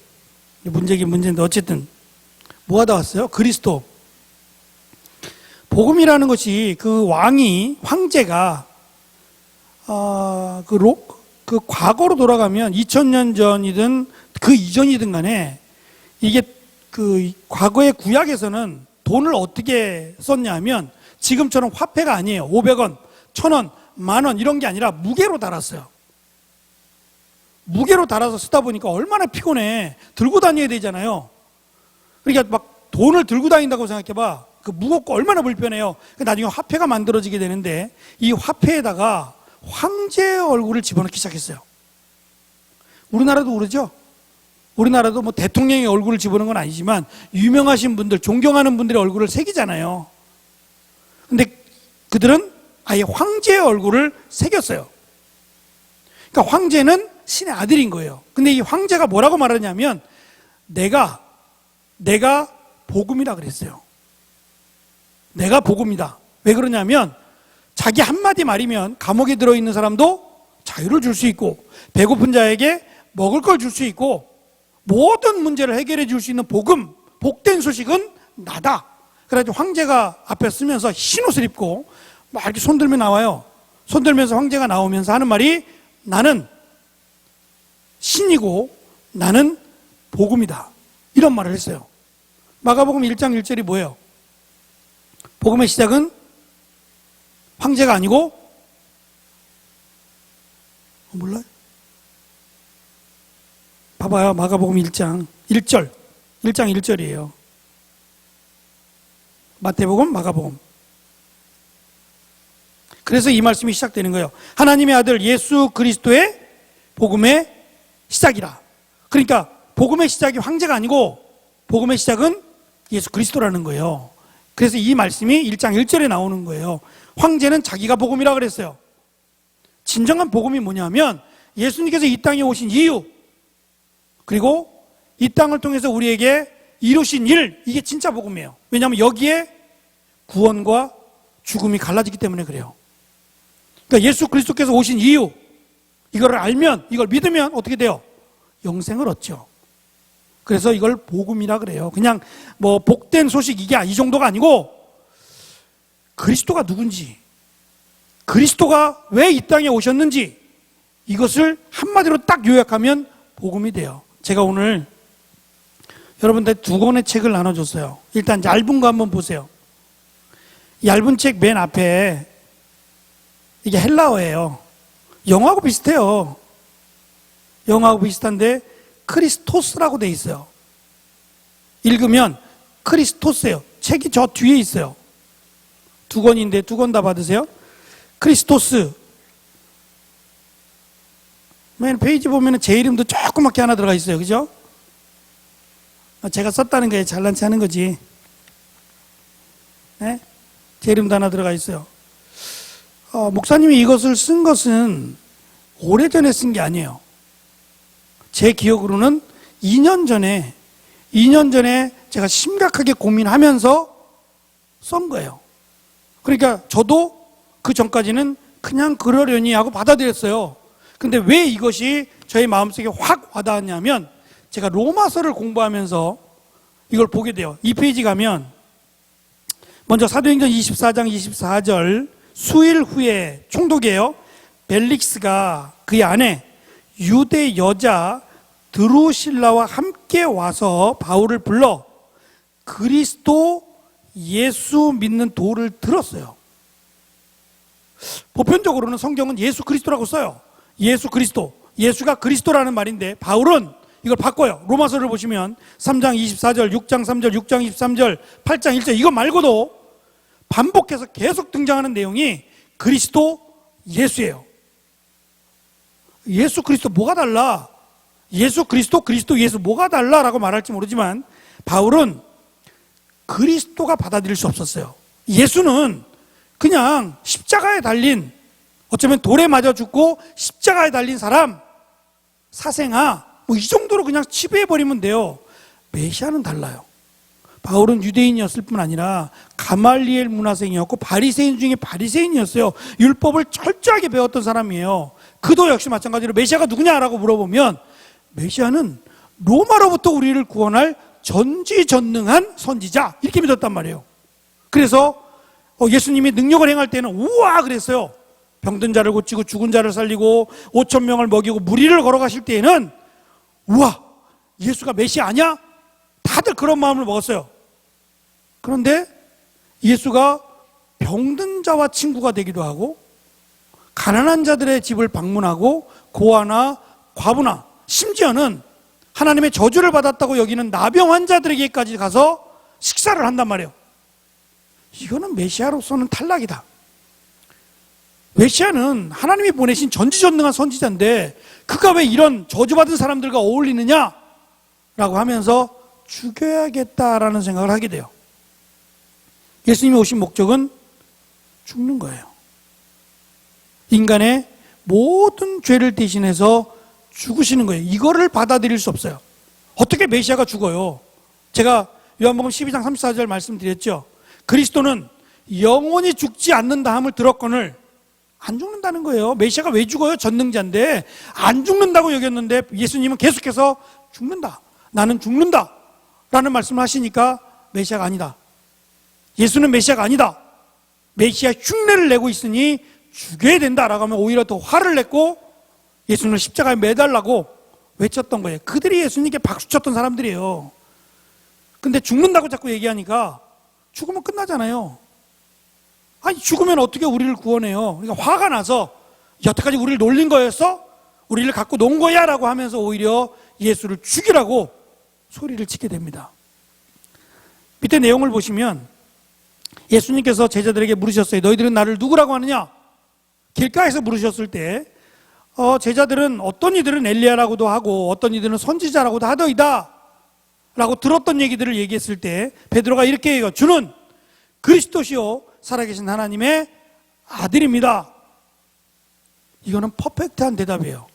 문제긴 문제인데 어쨌든 뭐 하다 왔어요? 그리스도. 복음이라는 것이 그 왕이 황제가 그 과거로 돌아가면 2000년 전이든 그 이전이든 간에 이게 그 과거의 구약에서는 돈을 어떻게 썼냐 하면 지금처럼 화폐가 아니에요. 500원, 1000원, 만원 이런 게 아니라 무게로 달았어요. 무게로 달아서 쓰다 보니까 얼마나 피곤해. 들고 다녀야 되잖아요. 그러니까 막 돈을 들고 다닌다고 생각해봐. 그 무겁고 얼마나 불편해요. 나중에 화폐가 만들어지게 되는데 이 화폐에다가 황제의 얼굴을 집어넣기 시작했어요. 우리나라도 그러죠? 우리나라도 뭐 대통령의 얼굴을 집어넣은 건 아니지만 유명하신 분들, 존경하는 분들의 얼굴을 새기잖아요. 근데 그들은 아예 황제의 얼굴을 새겼어요. 그러니까 황제는 신의 아들인 거예요. 근데 이 황제가 뭐라고 말하냐면 내가 복음이라 그랬어요. 내가 복음이다. 왜 그러냐면 자기 한마디 말이면 감옥에 들어있는 사람도 자유를 줄 수 있고 배고픈 자에게 먹을 걸 줄 수 있고 모든 문제를 해결해 줄 수 있는 복음, 복된 소식은 나다. 그래가지고 황제가 앞에 쓰면서 흰옷을 입고 막 이렇게 손들면 나와요. 손들면서 황제가 나오면서 하는 말이 나는 신이고 나는 복음이다. 이런 말을 했어요. 마가복음 1장 1절이 뭐예요? 복음의 시작은 황제가 아니고 몰라요? 봐봐요. 마가복음 1장 1절 1장 1절이에요. 마태복음, 마가복음. 그래서 이 말씀이 시작되는 거예요. 하나님의 아들 예수 그리스도의 복음의 시작이라. 그러니까 복음의 시작이 황제가 아니고 복음의 시작은 예수 그리스도라는 거예요. 그래서 이 말씀이 1장 1절에 나오는 거예요. 황제는 자기가 복음이라 그랬어요. 진정한 복음이 뭐냐면 예수님께서 이 땅에 오신 이유, 그리고 이 땅을 통해서 우리에게 이루신 일, 이게 진짜 복음이에요. 왜냐하면 여기에 구원과 죽음이 갈라지기 때문에 그래요. 그러니까 예수 그리스도께서 오신 이유, 이거를 알면, 이걸 믿으면 어떻게 돼요? 영생을 얻죠. 그래서 이걸 복음이라 그래요. 그냥 뭐 복된 소식 이게 이 정도가 아니고 그리스도가 누군지, 그리스도가 왜 이 땅에 오셨는지 이것을 한마디로 딱 요약하면 복음이 돼요. 제가 오늘 여러분들 두 권의 책을 나눠줬어요. 일단 얇은 거 한번 보세요. 얇은 책 맨 앞에 이게 헬라어예요. 영어하고 비슷해요. 영어하고 비슷한데 크리스토스라고 돼 있어요. 읽으면 크리스토스예요. 책이 저 뒤에 있어요. 두 권인데 두 권 다 받으세요. 크리스토스. 맨 페이지 보면 제 이름도 조그맣게 하나 들어가 있어요. 그죠? 제가 썼다는 게 잘난 체 하는 거지. 네? 제 이름도 하나 들어가 있어요. 목사님이 이것을 쓴 것은 오래전에 쓴 게 아니에요. 제 기억으로는 2년 전에 제가 심각하게 고민하면서 쓴 거예요. 그러니까 저도 그 전까지는 그냥 그러려니 하고 받아들였어요. 근데 왜 이것이 저의 마음속에 확 와닿았냐면 제가 로마서를 공부하면서 이걸 보게 돼요. 이 페이지 가면 먼저 사도행전 24장 24절 수일 후에 총독이에요. 벨릭스가 그의 아내 유대 여자 드루실라와 함께 와서 바울을 불러 그리스도 예수 믿는 도를 들었어요. 보편적으로는 성경은 예수 그리스도라고 써요. 예수 그리스도. 예수가 그리스도라는 말인데 바울은 이걸 바꿔요. 로마서를 보시면 3장 24절, 6장 3절, 6장 23절, 8장 1절 이거 말고도 반복해서 계속 등장하는 내용이 그리스도 예수예요. 예수 그리스도 뭐가 달라? 예수 그리스도 그리스도 예수 뭐가 달라라고 말할지 모르지만 바울은 그리스도가 받아들일 수 없었어요. 예수는 그냥 십자가에 달린, 어쩌면 돌에 맞아 죽고 십자가에 달린 사람, 사생아, 뭐 이 정도로 그냥 치부해버리면 돼요. 메시아는 달라요. 바울은 유대인이었을 뿐 아니라 가말리엘 문화생이었고 바리새인 중에 바리새인이었어요. 율법을 철저하게 배웠던 사람이에요. 그도 역시 마찬가지로 메시아가 누구냐라고 물어보면 메시아는 로마로부터 우리를 구원할 전지전능한 선지자 이렇게 믿었단 말이에요. 그래서 예수님이 능력을 행할 때는 우와 그랬어요. 병든 자를 고치고 죽은 자를 살리고 5천 명을 먹이고 무리를 걸어가실 때에는 우와 예수가 메시아 아니야? 다들 그런 마음을 먹었어요. 그런데 예수가 병든 자와 친구가 되기도 하고 가난한 자들의 집을 방문하고 고아나 과부나 심지어는 하나님의 저주를 받았다고 여기는 나병 환자들에게까지 가서 식사를 한단 말이에요. 이거는 메시아로서는 탈락이다. 메시아는 하나님이 보내신 전지전능한 선지자인데 그가 왜 이런 저주받은 사람들과 어울리느냐? 라고 하면서 죽여야겠다라는 생각을 하게 돼요. 예수님이 오신 목적은 죽는 거예요. 인간의 모든 죄를 대신해서 죽으시는 거예요. 이거를 받아들일 수 없어요. 어떻게 메시아가 죽어요? 제가 요한복음 12장 34절 말씀드렸죠. 그리스도는 영원히 죽지 않는다 함을 들었거늘 안 죽는다는 거예요. 메시아가 왜 죽어요? 전능자인데 안 죽는다고 여겼는데 예수님은 계속해서 죽는다. 나는 죽는다. 라는 말씀을 하시니까 메시아가 아니다. 예수는 메시아가 아니다. 메시아 흉내를 내고 있으니 죽여야 된다라고 하면 오히려 더 화를 냈고 예수님을 십자가에 매달라고 외쳤던 거예요. 그들이 예수님께 박수쳤던 사람들이에요. 근데 죽는다고 자꾸 얘기하니까 죽으면 끝나잖아요. 아니 죽으면 어떻게 우리를 구원해요? 그러니까 화가 나서 여태까지 우리를 놀린 거였어? 우리를 갖고 논 거야? 라고 하면서 오히려 예수를 죽이라고 소리를 치게 됩니다. 밑에 내용을 보시면 예수님께서 제자들에게 물으셨어요. 너희들은 나를 누구라고 하느냐? 길가에서 물으셨을 때 제자들은 어떤 이들은 엘리야라고도 하고 어떤 이들은 선지자라고도 하더이다 라고 들었던 얘기들을 얘기했을 때 베드로가 이렇게 얘기해요. 주는 그리스도시요 살아계신 하나님의 아들입니다. 이거는 퍼펙트한 대답이에요.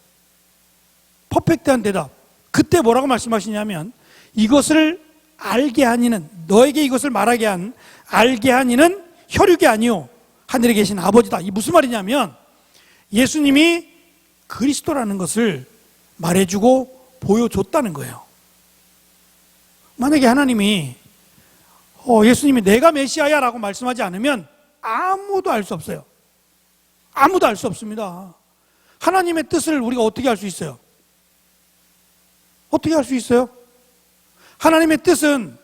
퍼펙트한 대답. 그때 뭐라고 말씀하시냐면 이것을 알게 한 이는 너에게 이것을 말하게 한 알게 한 이는 혈육이 아니요 하늘에 계신 아버지다. 이 무슨 말이냐면 예수님이 그리스도라는 것을 말해주고 보여줬다는 거예요. 만약에 하나님이 예수님이 내가 메시아야 라고 말씀하지 않으면 아무도 알 수 없어요. 아무도 알 수 없습니다. 하나님의 뜻을 우리가 어떻게 알 수 있어요? 어떻게 알 수 있어요? 하나님의 뜻은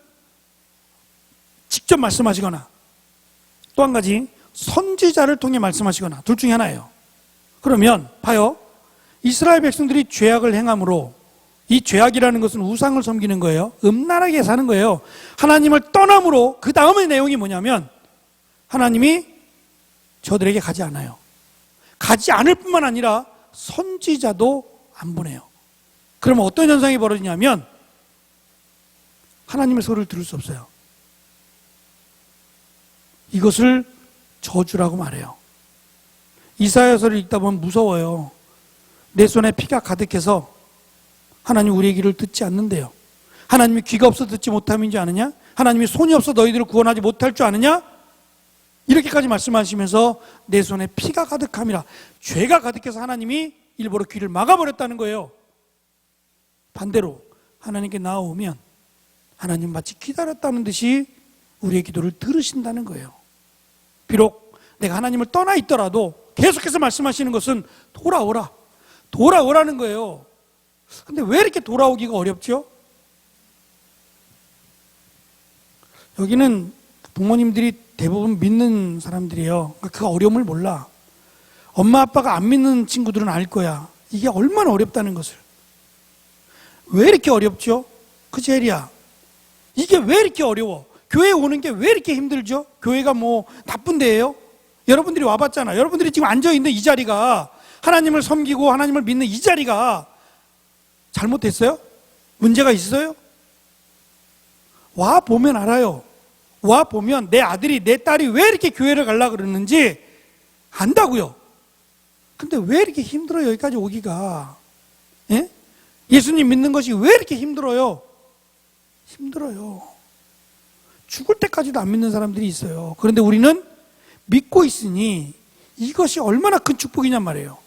직접 말씀하시거나 또 한 가지 선지자를 통해 말씀하시거나 둘 중에 하나예요. 그러면 봐요. 이스라엘 백성들이 죄악을 행함으로 이 죄악이라는 것은 우상을 섬기는 거예요. 음란하게 사는 거예요. 하나님을 떠남으로 그 다음의 내용이 뭐냐면 하나님이 저들에게 가지 않아요. 가지 않을 뿐만 아니라 선지자도 안 보내요. 그러면 어떤 현상이 벌어지냐면 하나님의 소리를 들을 수 없어요. 이것을 저주라고 말해요. 이사야서를 읽다 보면 무서워요. 내 손에 피가 가득해서 하나님 우리의 길을 듣지 않는데요. 하나님이 귀가 없어 듣지 못함인 줄 아느냐? 하나님이 손이 없어 너희들을 구원하지 못할 줄 아느냐? 이렇게까지 말씀하시면서 내 손에 피가 가득함이라. 죄가 가득해서 하나님이 일부러 귀를 막아버렸다는 거예요. 반대로 하나님께 나아오면 하나님 마치 기다렸다는 듯이 우리의 기도를 들으신다는 거예요. 비록 내가 하나님을 떠나 있더라도 계속해서 말씀하시는 것은 돌아오라. 돌아오라는 거예요. 근데 왜 이렇게 돌아오기가 어렵죠? 여기는 부모님들이 대부분 믿는 사람들이에요. 그 어려움을 몰라. 엄마 아빠가 안 믿는 친구들은 알 거야. 이게 얼마나 어렵다는 것을. 왜 이렇게 어렵죠? 그치, 혜리야? 이게 왜 이렇게 어려워? 교회 오는 게 왜 이렇게 힘들죠? 교회가 뭐 나쁜 데예요? 여러분들이 와봤잖아. 여러분들이 지금 앉아있는 이 자리가, 하나님을 섬기고 하나님을 믿는 이 자리가 잘못됐어요? 문제가 있어요? 와 보면 알아요. 와 보면 내 아들이 내 딸이 왜 이렇게 교회를 가려고 그러는지 안다고요. 근데 왜 이렇게 힘들어요? 여기까지 오기가. 예? 예수님 믿는 것이 왜 이렇게 힘들어요? 힘들어요. 죽을 때까지도 안 믿는 사람들이 있어요. 그런데 우리는 믿고 있으니 이것이 얼마나 큰 축복이냔 말이에요.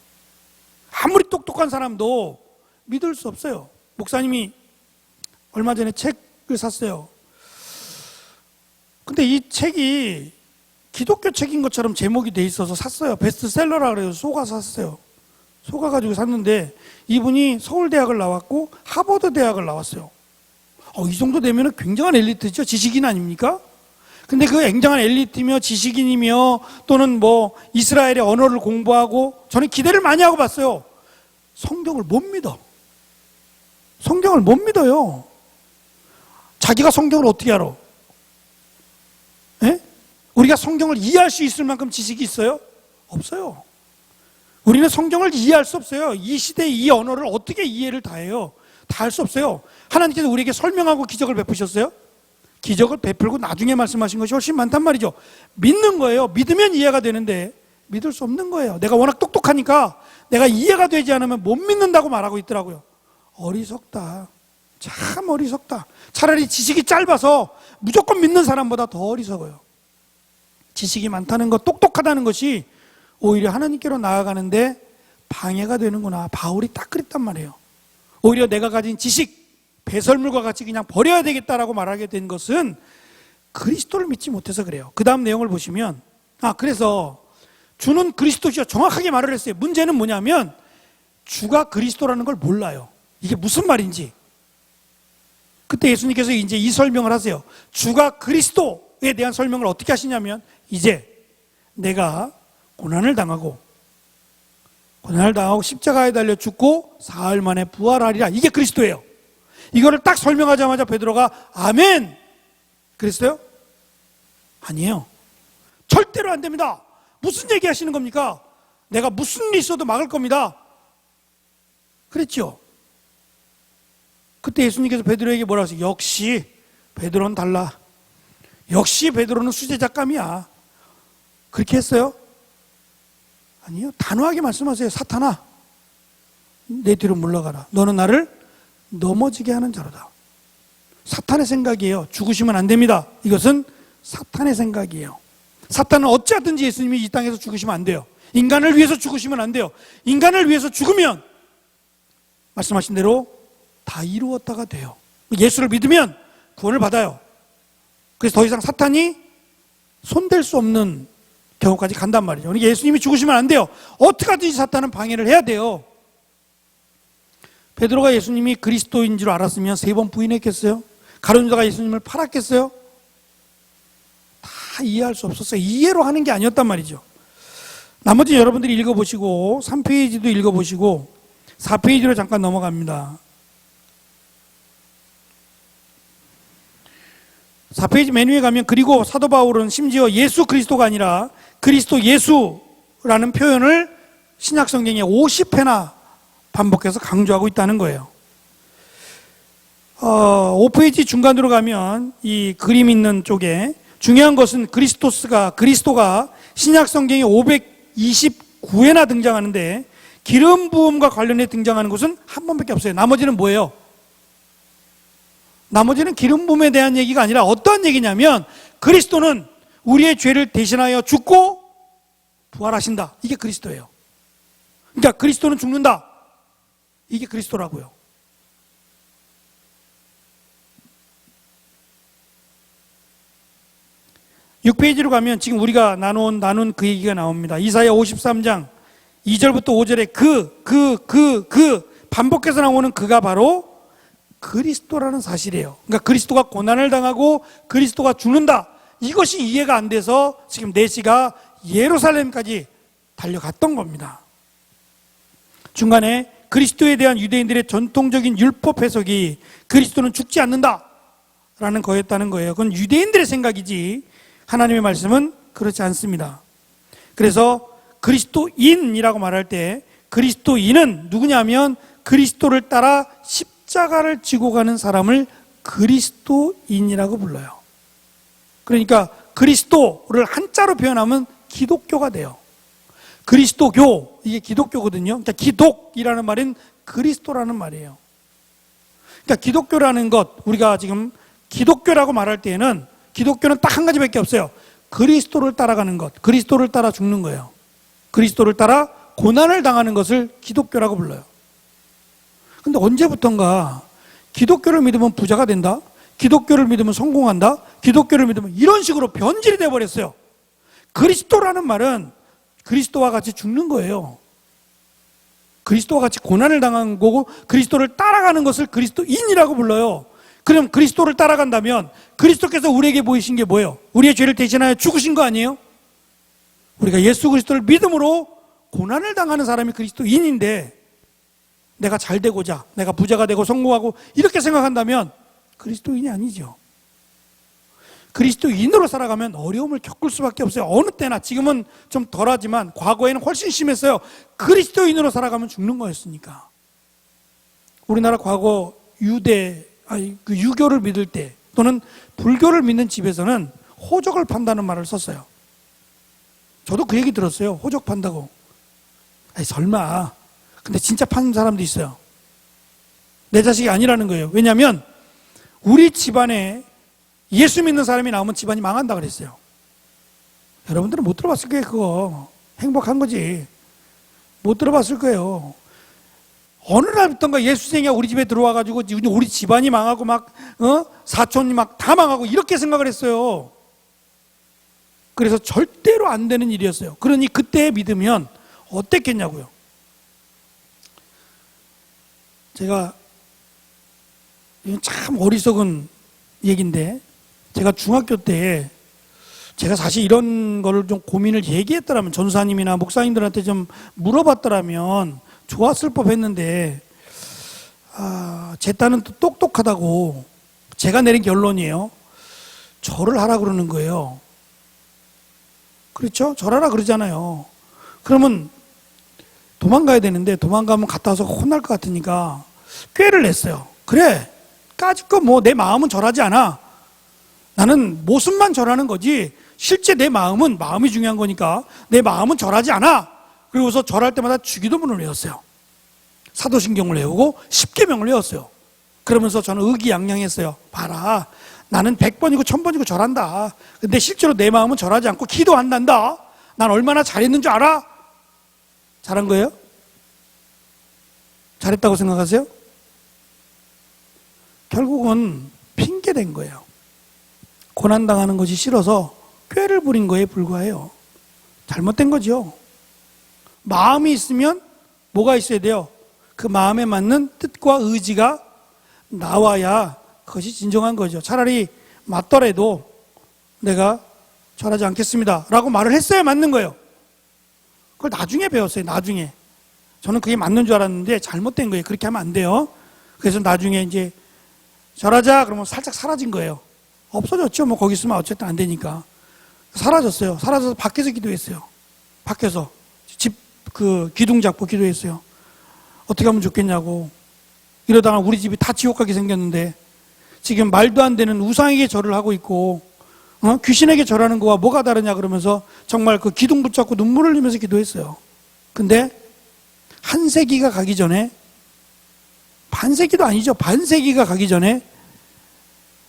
아무리 똑똑한 사람도 믿을 수 없어요. 목사님이 얼마 전에 책을 샀어요. 근데 이 책이 기독교 책인 것처럼 제목이 돼 있어서 샀어요. 베스트셀러라 그래서 샀어요. 속아가지고 샀는데 이분이 서울대학을 나왔고 하버드 대학을 나왔어요. 이 정도 되면 굉장한 엘리트죠. 지식인 아닙니까? 근데 그 굉장한 엘리트며 지식인이며 또는 뭐 이스라엘의 언어를 공부하고 저는 기대를 많이 하고 봤어요. 성경을 못 믿어. 성경을 못 믿어요. 자기가 성경을 어떻게 알아? 예? 우리가 성경을 이해할 수 있을 만큼 지식이 있어요? 없어요. 우리는 성경을 이해할 수 없어요. 이 시대의 이 언어를 어떻게 이해를 다 해요? 다 할 수 없어요. 하나님께서 우리에게 설명하고 기적을 베푸셨어요? 기적을 베풀고 나중에 말씀하신 것이 훨씬 많단 말이죠. 믿는 거예요. 믿으면 이해가 되는데 믿을 수 없는 거예요. 내가 워낙 똑똑하니까 내가 이해가 되지 않으면 못 믿는다고 말하고 있더라고요. 어리석다. 참 어리석다. 차라리 지식이 짧아서 무조건 믿는 사람보다 더 어리석어요. 지식이 많다는 것, 똑똑하다는 것이 오히려 하나님께로 나아가는데 방해가 되는구나. 바울이 딱 그랬단 말이에요. 오히려 내가 가진 지식, 배설물과 같이 그냥 버려야 되겠다라고 말하게 된 것은 그리스도를 믿지 못해서 그래요. 그 다음 내용을 보시면 그래서 주는 그리스도시요. 정확하게 말을 했어요. 문제는 뭐냐면 주가 그리스도라는 걸 몰라요. 이게 무슨 말인지. 그때 예수님께서 이제 이 설명을 하세요. 주가 그리스도에 대한 설명을 어떻게 하시냐면 이제 내가 고난을 당하고 십자가에 달려 죽고 사흘 만에 부활하리라. 이게 그리스도예요. 이거를 딱 설명하자마자 베드로가 아멘! 그랬어요? 아니에요. 절대로 안 됩니다. 무슨 얘기 하시는 겁니까? 내가 무슨 일 있어도 막을 겁니다. 그랬죠? 그때 예수님께서 베드로에게 뭐라고 하세요? 역시 베드로는 달라. 역시 베드로는 수제작감이야. 그렇게 했어요? 아니요. 단호하게 말씀하세요. 사탄아, 내 뒤로 물러가라. 너는 나를 넘어지게 하는 자로다. 사탄의 생각이에요. 죽으시면 안 됩니다. 이것은 사탄의 생각이에요. 사탄은 어찌하든지 예수님이 이 땅에서 죽으시면 안 돼요. 인간을 위해서 죽으시면 안 돼요. 인간을 위해서 죽으면 말씀하신 대로 다 이루었다가 돼요. 예수를 믿으면 구원을 받아요. 그래서 더 이상 사탄이 손댈 수 없는 경우까지 간단 말이죠. 그러니까 예수님이 죽으시면 안 돼요. 어떻게 하든지 사탄은 방해를 해야 돼요. 베드로가 예수님이 그리스도인 줄 알았으면 3번 부인했겠어요? 가룟 유다가 예수님을 팔았겠어요? 다 이해할 수 없었어요. 이해로 하는 게 아니었단 말이죠. 나머지 여러분들이 읽어보시고 3페이지도 읽어보시고 4페이지로 잠깐 넘어갑니다. 4페이지 맨 위에 가면 그리고 사도 바울은 심지어 예수 그리스도가 아니라 그리스도 예수라는 표현을 신약 성경에 50회나 반복해서 강조하고 있다는 거예요. 5페이지 중간으로 가면 이 그림 있는 쪽에 중요한 것은 그리스도가 신약 성경에 529회나 등장하는데 기름 부음과 관련해 등장하는 것은 한 번밖에 없어요. 나머지는 뭐예요? 나머지는 기름 부음에 대한 얘기가 아니라 어떠한 얘기냐면 그리스도는 우리의 죄를 대신하여 죽고 부활하신다. 이게 그리스도예요. 그러니까 그리스도는 죽는다. 이게 그리스도라고요. (6페이지로) 가면 지금 우리가 나눈 그 얘기가 나옵니다. 이사야 53장 2절부터 5절에 반복해서 나오는 그가 바로 그리스도라는 사실이에요. 그러니까 그리스도가 고난을 당하고 그리스도가 죽는다. 이것이 이해가 안 돼서 지금 4시가 예루살렘까지 달려갔던 겁니다. 중간에 그리스도에 대한 유대인들의 전통적인 율법 해석이 그리스도는 죽지 않는다 라는 거였다는 거예요. 그건 유대인들의 생각이지 하나님의 말씀은 그렇지 않습니다. 그래서 그리스도인이라고 말할 때 그리스도인은 누구냐면 그리스도를 따라 십자가를 지고 가는 사람을 그리스도인이라고 불러요. 그러니까 그리스도를 한자로 표현하면 기독교가 돼요. 그리스도교, 이게 기독교거든요. 그러니까 기독이라는 말은 그리스도라는 말이에요. 그러니까 기독교라는 것, 우리가 지금 기독교라고 말할 때에는 기독교는 딱 한 가지밖에 없어요. 그리스도를 따라가는 것, 그리스도를 따라 죽는 거예요. 그리스도를 따라 고난을 당하는 것을 기독교라고 불러요. 근데 언제부턴가 기독교를 믿으면 부자가 된다? 기독교를 믿으면 성공한다? 기독교를 믿으면 이런 식으로 변질이 되어버렸어요. 그리스도라는 말은 그리스도와 같이 죽는 거예요. 그리스도와 같이 고난을 당한 거고 그리스도를 따라가는 것을 그리스도인이라고 불러요. 그럼 그리스도를 따라간다면 그리스도께서 우리에게 보이신 게 뭐예요? 우리의 죄를 대신하여 죽으신 거 아니에요? 우리가 예수 그리스도를 믿음으로 고난을 당하는 사람이 그리스도인인데 내가 잘 되고자, 내가 부자가 되고 성공하고 이렇게 생각한다면 그리스도인이 아니죠. 그리스도인으로 살아가면 어려움을 겪을 수밖에 없어요. 어느 때나, 지금은 좀 덜하지만 과거에는 훨씬 심했어요. 그리스도인으로 살아가면 죽는 거였으니까. 우리나라 과거 유교를 믿을 때 또는 불교를 믿는 집에서는 호적을 판다는 말을 썼어요. 저도 그 얘기 들었어요. 호적 판다고. 아니 설마. 근데 진짜 파는 사람도 있어요. 내 자식이 아니라는 거예요. 왜냐하면 우리 집안에 예수 믿는 사람이 나오면 집안이 망한다 그랬어요. 여러분들은 못 들어봤을 거예요. 그거 행복한 거지. 못 들어봤을 거예요. 어느 날부터인가 예수생이가 우리 집에 들어와가지고 우리 집안이 망하고 막 사촌이 막 다 망하고 이렇게 생각을 했어요. 그래서 절대로 안 되는 일이었어요. 그러니 그때 믿으면 어땠겠냐고요. 제가 이건 참 어리석은 얘기인데, 제가 중학교 때 제가 사실 이런 거를 좀 고민을 얘기했더라면, 전사님이나 목사님들한테 좀 물어봤더라면 좋았을 법했는데, 제 딸은 또 똑똑하다고 제가 내린 결론이에요. 절을 하라 그러는 거예요. 그렇죠? 절하라 그러잖아요. 그러면 도망가야 되는데 도망가면 갔다 와서 혼날 것 같으니까 꾀를 냈어요. 그래, 까짓거 뭐 내 마음은 절하지 않아. 나는 모습만 절하는 거지 실제 내 마음이 중요한 거니까 내 마음은 절하지 않아. 그리고서 절할 때마다 주기도문을 외웠어요. 사도신경을 외우고 십계명을 외웠어요. 그러면서 저는 의기양양했어요. 봐라, 나는 100번이고 1000번이고 절한다. 근데 실제로 내 마음은 절하지 않고 기도한단다. 난 얼마나 잘했는 줄 알아? 잘한 거예요? 잘했다고 생각하세요? 결국은 핑계된 거예요. 고난당하는 것이 싫어서 꾀를 부린 거에 불과해요. 잘못된 거죠. 마음이 있으면 뭐가 있어야 돼요? 그 마음에 맞는 뜻과 의지가 나와야 그것이 진정한 거죠. 차라리 맞더라도 내가 절하지 않겠습니다 라고 말을 했어야 맞는 거예요. 그걸 나중에 배웠어요. 나중에. 저는 그게 맞는 줄 알았는데 잘못된 거예요. 그렇게 하면 안 돼요. 그래서 나중에 이제 절하자 그러면 살짝 사라진 거예요. 없어졌죠. 뭐 거기 있으면 어쨌든 안 되니까. 사라졌어요. 사라져서 밖에서 기도했어요. 밖에서 집 기둥 잡고 기도했어요. 어떻게 하면 좋겠냐고. 이러다가 우리 집이 다 지옥 가게 생겼는데 지금 말도 안 되는 우상에게 절을 하고 있고 귀신에게 절하는 거와 뭐가 다르냐 그러면서 정말 그 기둥 붙잡고 눈물을 흘리면서 기도했어요. 근데 한 세기가 가기 전에, 반세기도 아니죠, 반세기가 가기 전에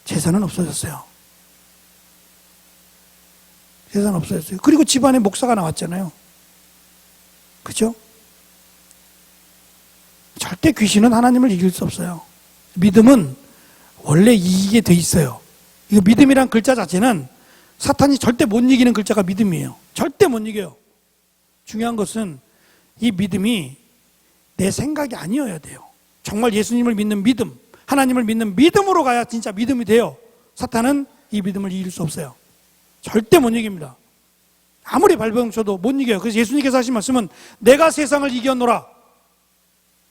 재산은 없어졌어요. 재산 없어졌어요. 그리고 집안에 목사가 나왔잖아요. 그죠? 절대 귀신은 하나님을 이길 수 없어요. 믿음은 원래 이기게 돼 있어요. 이거 믿음이란 글자 자체는 사탄이 절대 못 이기는 글자가 믿음이에요. 절대 못 이겨요. 중요한 것은 이 믿음이 내 생각이 아니어야 돼요. 정말 예수님을 믿는 믿음, 하나님을 믿는 믿음으로 가야 진짜 믿음이 돼요. 사탄은 이 믿음을 이길 수 없어요. 절대 못 이깁니다. 아무리 발버둥 쳐도 못 이겨요. 그래서 예수님께서 하신 말씀은 내가 세상을 이겼노라.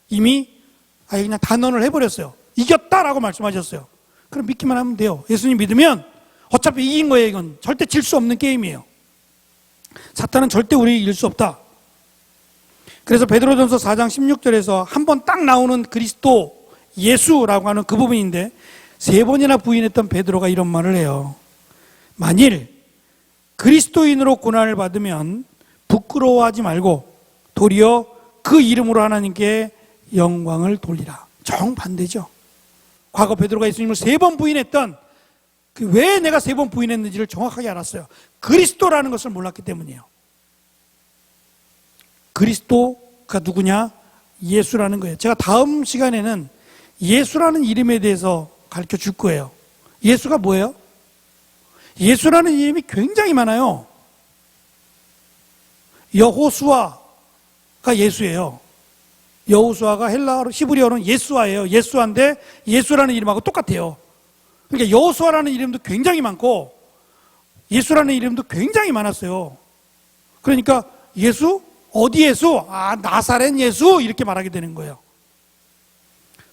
이미 아예 그냥 단언을 해버렸어요. 이겼다라고 말씀하셨어요. 그럼 믿기만 하면 돼요. 예수님 믿으면 어차피 이긴 거예요. 이건 절대 질 수 없는 게임이에요. 사탄은 절대 우리 이길 수 없다. 그래서 베드로전서 4장 16절에서 한 번 딱 나오는 그리스도 예수라고 하는 그 부분인데 3번이나 부인했던 베드로가 이런 말을 해요. 만일 그리스도인으로 고난을 받으면 부끄러워하지 말고 도리어 그 이름으로 하나님께 영광을 돌리라. 정반대죠. 과거 베드로가 예수님을 3번 부인했던 왜 내가 3번 부인했는지를 정확하게 알았어요. 그리스도라는 것을 몰랐기 때문이에요. 그리스도가 누구냐? 예수라는 거예요. 제가 다음 시간에는 예수라는 이름에 대해서 가르쳐 줄 거예요. 예수가 뭐예요? 예수라는 이름이 굉장히 많아요. 여호수아가 예수예요. 여호수아가 헬라어로 히브리어로는 예수아예요. 예수아인데 예수라는 이름하고 똑같아요. 그러니까 여호수아라는 이름도 굉장히 많고 예수라는 이름도 굉장히 많았어요. 그러니까 예수? 어디 예수? 나사렛 예수? 이렇게 말하게 되는 거예요.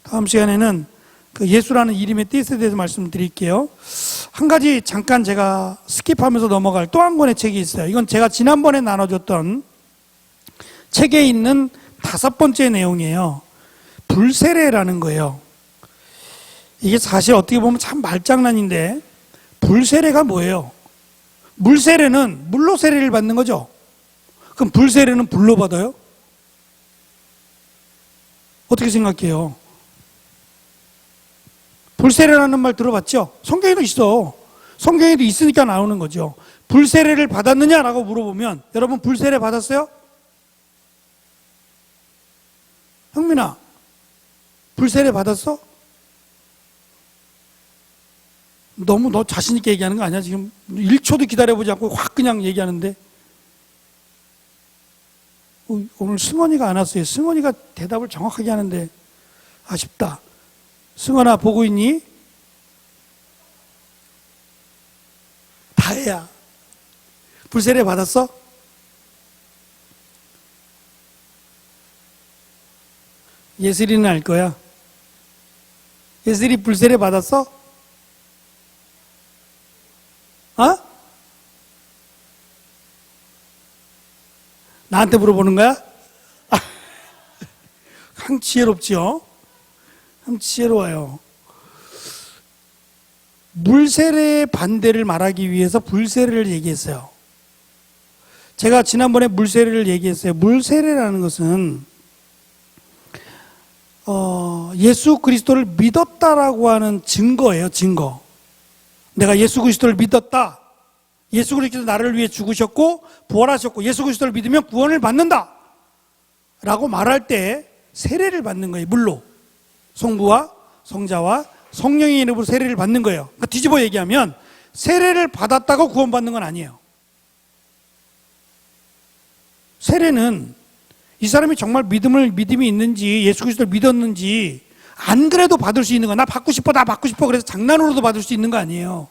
다음 시간에는 그 예수라는 이름의 뜻에 대해서 말씀드릴게요. 한 가지 잠깐 제가 스킵하면서 넘어갈 또 한 권의 책이 있어요. 이건 제가 지난번에 나눠줬던 책에 있는 5번째 내용이에요. 불세례라는 거예요. 이게 사실 어떻게 보면 참 말장난인데 불세례가 뭐예요? 물세례는 물로 세례를 받는 거죠. 그럼 불세례는 불로 받아요? 어떻게 생각해요? 불세례라는 말 들어봤죠? 성경에도 있어. 성경에도 있으니까 나오는 거죠. 불세례를 받았느냐라고 물어보면 여러분 불세례 받았어요? 형민아, 불세례 받았어? 너무 너 자신 있게 얘기하는 거 아니야? 지금 1초도 기다려보지 않고 확 그냥 얘기하는데. 오늘 승원이가 안 왔어요. 승원이가 대답을 정확하게 하는데 아쉽다. 승원아, 보고 있니? 다혜야, 불세례 받았어? 예슬이는 알 거야. 예슬이 불세례 받았어? 나한테 물어보는 거야? 참 지혜롭지요? 참 지혜로워요. 물세례의 반대를 말하기 위해서 불세례를 얘기했어요. 제가 지난번에 물세례를 얘기했어요. 물세례라는 것은 예수 그리스도를 믿었다라고 하는 증거예요. 증거. 내가 예수 그리스도를 믿었다. 예수 그리스도 나를 위해 죽으셨고 부활하셨고 예수 그리스도를 믿으면 구원을 받는다 라고 말할 때 세례를 받는 거예요. 물로. 성부와 성자와 성령의 이름으로 세례를 받는 거예요. 그러니까 뒤집어 얘기하면 세례를 받았다고 구원받는 건 아니에요. 세례는 이 사람이 정말 믿음이 있는지 예수 그리스도를 믿었는지 안 그래도 받을 수 있는 거. 나 받고 싶어 그래서 장난으로도 받을 수 있는 거 아니에요.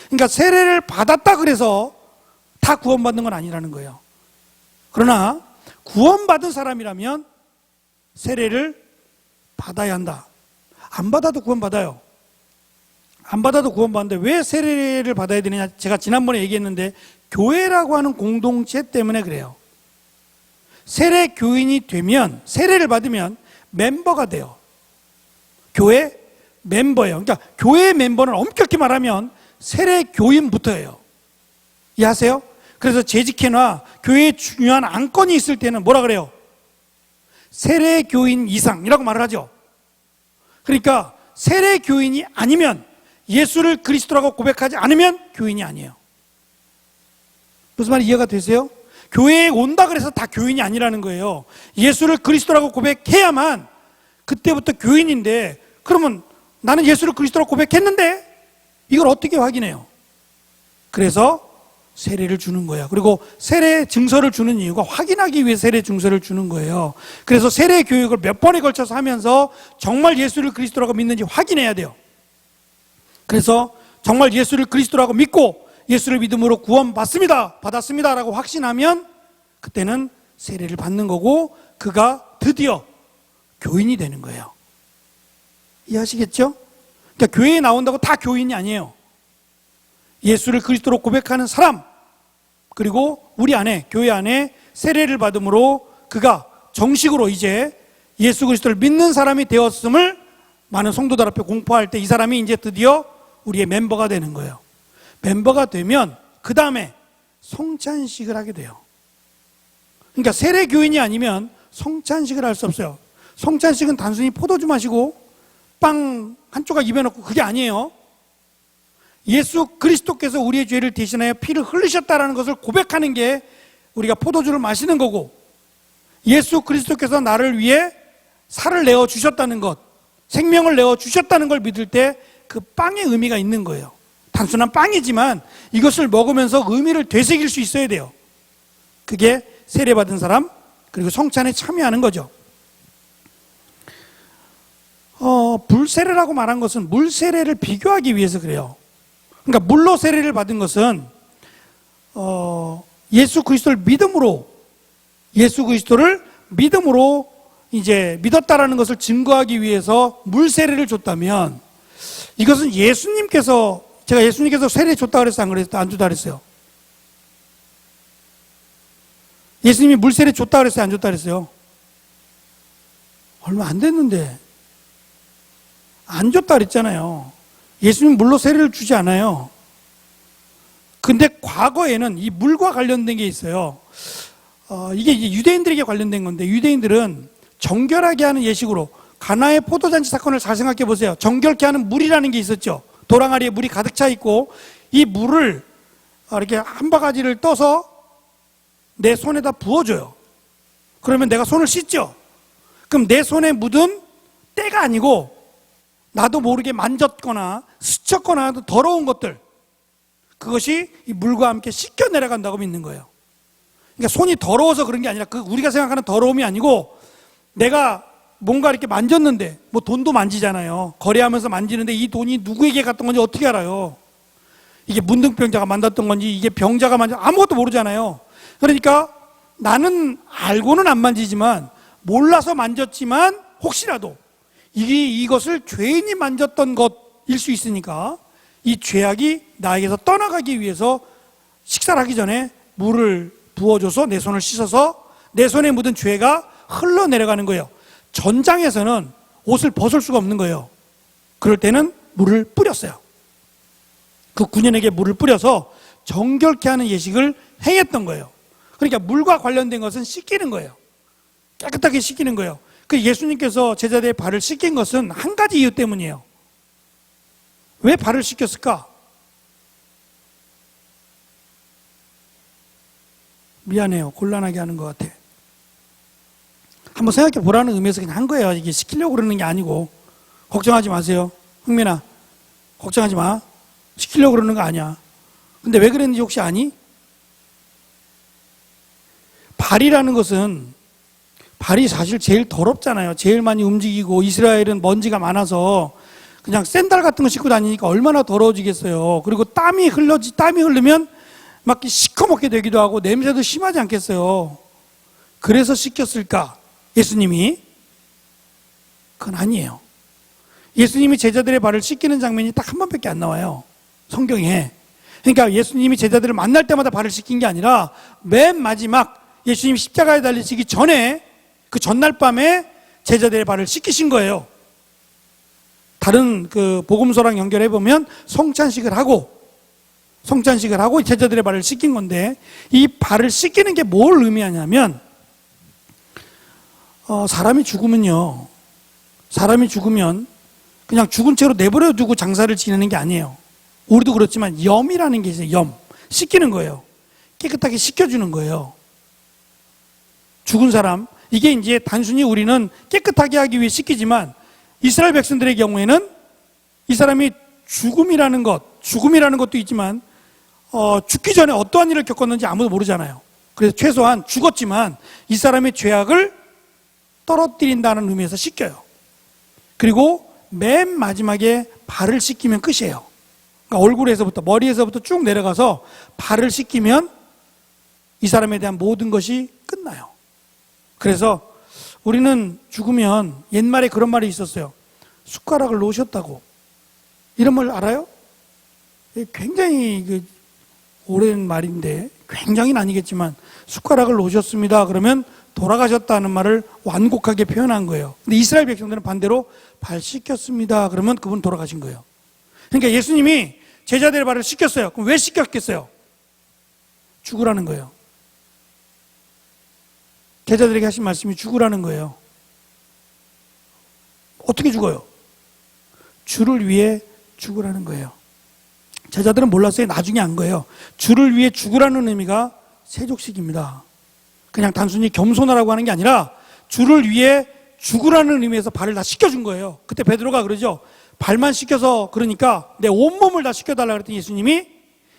그러니까 세례를 받았다 그래서 다 구원받는 건 아니라는 거예요. 그러나 구원받은 사람이라면 세례를 받아야 한다. 안 받아도 구원받아요. 안 받아도 구원받는데 왜 세례를 받아야 되느냐? 제가 지난번에 얘기했는데 교회라고 하는 공동체 때문에 그래요. 세례 교인이 되면 세례를 받으면 멤버가 돼요. 교회 멤버예요. 그러니까 교회 멤버는 엄격히 말하면 세례 교인부터예요. 이해하세요? 그래서 재직회나 교회에 중요한 안건이 있을 때는 뭐라 그래요? 세례 교인 이상이라고 말을 하죠. 그러니까 세례 교인이 아니면 예수를 그리스도라고 고백하지 않으면 교인이 아니에요. 무슨 말이 이해가 되세요? 교회에 온다 그래서 다 교인이 아니라는 거예요. 예수를 그리스도라고 고백해야만 그때부터 교인인데 그러면 나는 예수를 그리스도라고 고백했는데 이걸 어떻게 확인해요? 그래서 세례를 주는 거예요. 그리고 세례 증서를 주는 이유가 확인하기 위해 세례 증서를 주는 거예요. 그래서 세례 교육을 몇 번에 걸쳐서 하면서 정말 예수를 그리스도라고 믿는지 확인해야 돼요. 그래서 정말 예수를 그리스도라고 믿고 예수를 믿음으로 구원받습니다, 받았습니다 라고 확신하면 그때는 세례를 받는 거고, 그가 드디어 교인이 되는 거예요. 이해하시겠죠? 그러니까 교회에 나온다고 다 교인이 아니에요. 예수를 그리스도로 고백하는 사람, 그리고 우리 안에, 교회 안에 세례를 받음으로 그가 정식으로 이제 예수 그리스도를 믿는 사람이 되었음을 많은 성도들 앞에 공포할 때 이 사람이 이제 드디어 우리의 멤버가 되는 거예요. 멤버가 되면 그 다음에 성찬식을 하게 돼요. 그러니까 세례 교인이 아니면 성찬식을 할 수 없어요. 성찬식은 단순히 포도주 마시고 빵 한 조각 입에 넣고 그게 아니에요. 예수 그리스도께서 우리의 죄를 대신하여 피를 흘리셨다라는 것을 고백하는 게 우리가 포도주를 마시는 거고, 예수 그리스도께서 나를 위해 살을 내어 주셨다는 것, 생명을 내어 주셨다는 걸 믿을 때 그 빵의 의미가 있는 거예요. 단순한 빵이지만 이것을 먹으면서 의미를 되새길 수 있어야 돼요. 그게 세례받은 사람, 그리고 성찬에 참여하는 거죠. 불세례라고 말한 것은 물세례를 비교하기 위해서 그래요. 그러니까 물로 세례를 받은 것은 예수 그리스도를 믿음으로 이제 믿었다라는 것을 증거하기 위해서 물세례를 줬다면, 이것은 제가 예수님께서 세례 줬다 그랬어요, 안 그랬어요? 안 줬다 그랬어요? 예수님이 물세례 줬다 그랬어요, 안 줬다 그랬어요? 얼마 안 됐는데 안 줬다 그랬잖아요. 예수님 물로 세례를 주지 않아요. 근데 과거에는 이 물과 관련된 게 있어요. 이게 이제 유대인들에게 관련된 건데, 유대인들은 정결하게 하는 예식으로, 가나의 포도잔치 사건을 잘 생각해 보세요. 정결케 하는 물이라는 게 있었죠. 도랑아리에 물이 가득 차 있고, 이 물을 이렇게 한 바가지를 떠서 내 손에다 부어줘요. 그러면 내가 손을 씻죠. 그럼 내 손에 묻은 때가 아니고 나도 모르게 만졌거나 스쳤거나 더러운 것들, 그것이 이 물과 함께 씻겨 내려간다고 믿는 거예요. 그러니까 손이 더러워서 그런 게 아니라, 우리가 생각하는 더러움이 아니고, 내가 뭔가 이렇게 만졌는데, 뭐 돈도 만지잖아요. 거래하면서 만지는데 이 돈이 누구에게 갔던 건지 어떻게 알아요? 이게 문둥병자가 만졌던 건지, 이게 병자가 아무것도 모르잖아요. 그러니까 나는 알고는 안 만지지만, 몰라서 만졌지만 혹시라도 이것을 죄인이 만졌던 것일 수 있으니까 이 죄악이 나에게서 떠나가기 위해서 식사를 하기 전에 물을 부어줘서 내 손을 씻어서 내 손에 묻은 죄가 흘러내려가는 거예요. 전장에서는 옷을 벗을 수가 없는 거예요. 그럴 때는 물을 뿌렸어요. 그 군인에게 물을 뿌려서 정결케 하는 예식을 행했던 거예요. 그러니까 물과 관련된 것은 씻기는 거예요. 깨끗하게 씻기는 거예요. 그 예수님께서 제자들의 발을 씻긴 것은 한 가지 이유 때문이에요. 왜 발을 씻겼을까? 미안해요. 곤란하게 하는 것 같아. 한번 생각해 보라는 의미에서 그냥 한 거예요. 이게 시키려고 그러는 게 아니고. 걱정하지 마세요. 흥민아, 걱정하지 마. 시키려고 그러는 거 아니야. 근데 왜 그랬는지 혹시 아니? 발이라는 것은, 발이 사실 제일 더럽잖아요. 제일 많이 움직이고, 이스라엘은 먼지가 많아서 그냥 샌들 같은 거 신고 다니니까 얼마나 더러워지겠어요. 그리고 땀이 흐르면 막 시커멓게 되기도 하고 냄새도 심하지 않겠어요. 그래서 씻겼을까? 예수님이? 그건 아니에요. 예수님이 제자들의 발을 씻기는 장면이 딱 한 번밖에 안 나와요, 성경에. 그러니까 예수님이 제자들을 만날 때마다 발을 씻긴 게 아니라 맨 마지막 예수님이 십자가에 달리시기 전에, 그 전날 밤에 제자들의 발을 씻기신 거예요. 다른 그 복음서랑 연결해 보면 성찬식을 하고 제자들의 발을 씻긴 건데, 이 발을 씻기는 게 뭘 의미하냐면, 사람이 죽으면 그냥 죽은 채로 내버려 두고 장사를 지내는 게 아니에요. 우리도 그렇지만 염이라는 게 있어요. 염. 씻기는 거예요. 깨끗하게 씻겨주는 거예요. 죽은 사람, 이게 이제 단순히 우리는 깨끗하게 하기 위해 씻기지만, 이스라엘 백성들의 경우에는 이 사람이 죽음이라는 것도 있지만, 죽기 전에 어떠한 일을 겪었는지 아무도 모르잖아요. 그래서 최소한 죽었지만 이 사람의 죄악을 떨어뜨린다는 의미에서 씻겨요. 그리고 맨 마지막에 발을 씻기면 끝이에요. 그러니까 얼굴에서부터, 머리에서부터 쭉 내려가서 발을 씻기면 이 사람에 대한 모든 것이 끝나요. 그래서 우리는 죽으면 옛말에 그런 말이 있었어요. 숟가락을 놓으셨다고. 이런 말 알아요? 굉장히 오랜 말인데, 굉장히는 아니겠지만 숟가락을 놓으셨습니다. 그러면 돌아가셨다는 말을 완곡하게 표현한 거예요. 근데 이스라엘 백성들은 반대로 발 씻겼습니다. 그러면 그분 돌아가신 거예요. 그러니까 예수님이 제자들의 발을 씻겼어요. 그럼 왜 씻겼겠어요? 죽으라는 거예요. 제자들에게 하신 말씀이 죽으라는 거예요. 어떻게 죽어요? 주를 위해 죽으라는 거예요. 제자들은 몰랐어요. 나중에 안 거예요. 주를 위해 죽으라는 의미가 세족식입니다. 그냥 단순히 겸손하라고 하는 게 아니라 주를 위해 죽으라는 의미에서 발을 다 씻겨준 거예요. 그때 베드로가 그러죠. 발만 씻겨서 그러니까 내 온몸을 다 씻겨달라 그랬더니 예수님이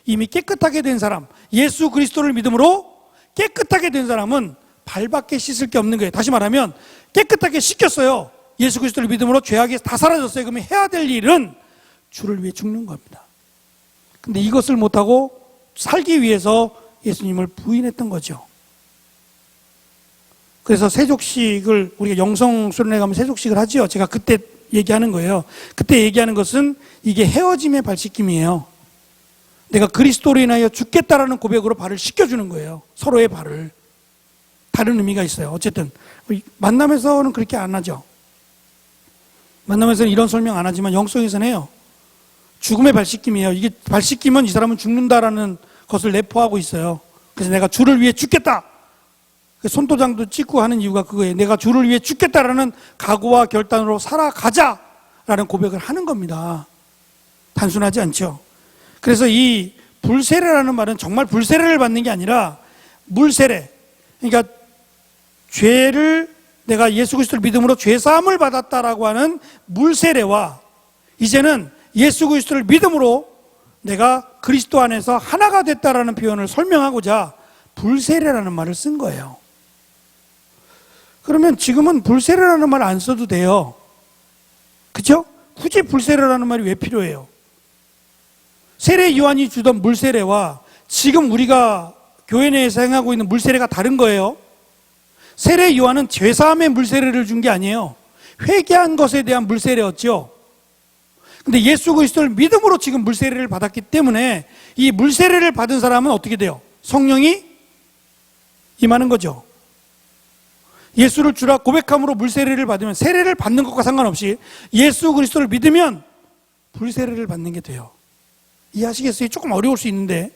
이미 깨끗하게 된 사람, 예수 그리스도를 믿음으로 깨끗하게 된 사람은 발밖에 씻을 게 없는 거예요. 다시 말하면 깨끗하게 씻겼어요. 예수 그리스도를 믿음으로 죄악이 다 사라졌어요. 그러면 해야 될 일은 주를 위해 죽는 겁니다. 근데 이것을 못하고 살기 위해서 예수님을 부인했던 거죠. 그래서 세족식을 우리가 영성수련회 가면 세족식을 하죠. 제가 그때 얘기하는 거예요. 그때 얘기하는 것은 이게 헤어짐의 발씻김이에요. 내가 그리스도로 인하여 죽겠다라는 고백으로 발을 씻겨주는 거예요. 서로의 발을. 다른 의미가 있어요. 어쨌든 만남에서는 그렇게 안 하죠. 만남에서는 이런 설명 안 하지만 영성에서는 해요. 죽음의 발씻김이에요. 이게 발씻기면 이 사람은 죽는다라는 것을 내포하고 있어요. 그래서 내가 주를 위해 죽겠다. 손도장도 찍고 하는 이유가 그거예요. 내가 주를 위해 죽겠다라는 각오와 결단으로 살아가자라는 고백을 하는 겁니다. 단순하지 않죠. 그래서 이 불세례라는 말은 정말 불세례를 받는 게 아니라 물세례. 그러니까 죄를 내가 예수 그리스도를 믿음으로 죄사함을 받았다라고 하는 물세례와 이제는 예수 그리스도를 믿음으로 내가 그리스도 안에서 하나가 됐다라는 표현을 설명하고자 불세례라는 말을 쓴 거예요. 그러면 지금은 불세례라는 말 안 써도 돼요. 그렇죠? 굳이 불세례라는 말이 왜 필요해요? 세례 요한이 주던 물세례와 지금 우리가 교회 내에서 행하고 있는 물세례가 다른 거예요. 세례 요한은 죄사함의 물세례를 준 게 아니에요. 회개한 것에 대한 물세례였죠. 근데 예수 그리스도를 믿음으로 지금 물세례를 받았기 때문에 이 물세례를 받은 사람은 어떻게 돼요? 성령이 임하는 거죠. 예수를 주라 고백함으로 물세례를 받으면 세례를 받는 것과 상관없이 예수 그리스도를 믿으면 불세례를 받는 게 돼요. 이해하시겠어요? 조금 어려울 수 있는데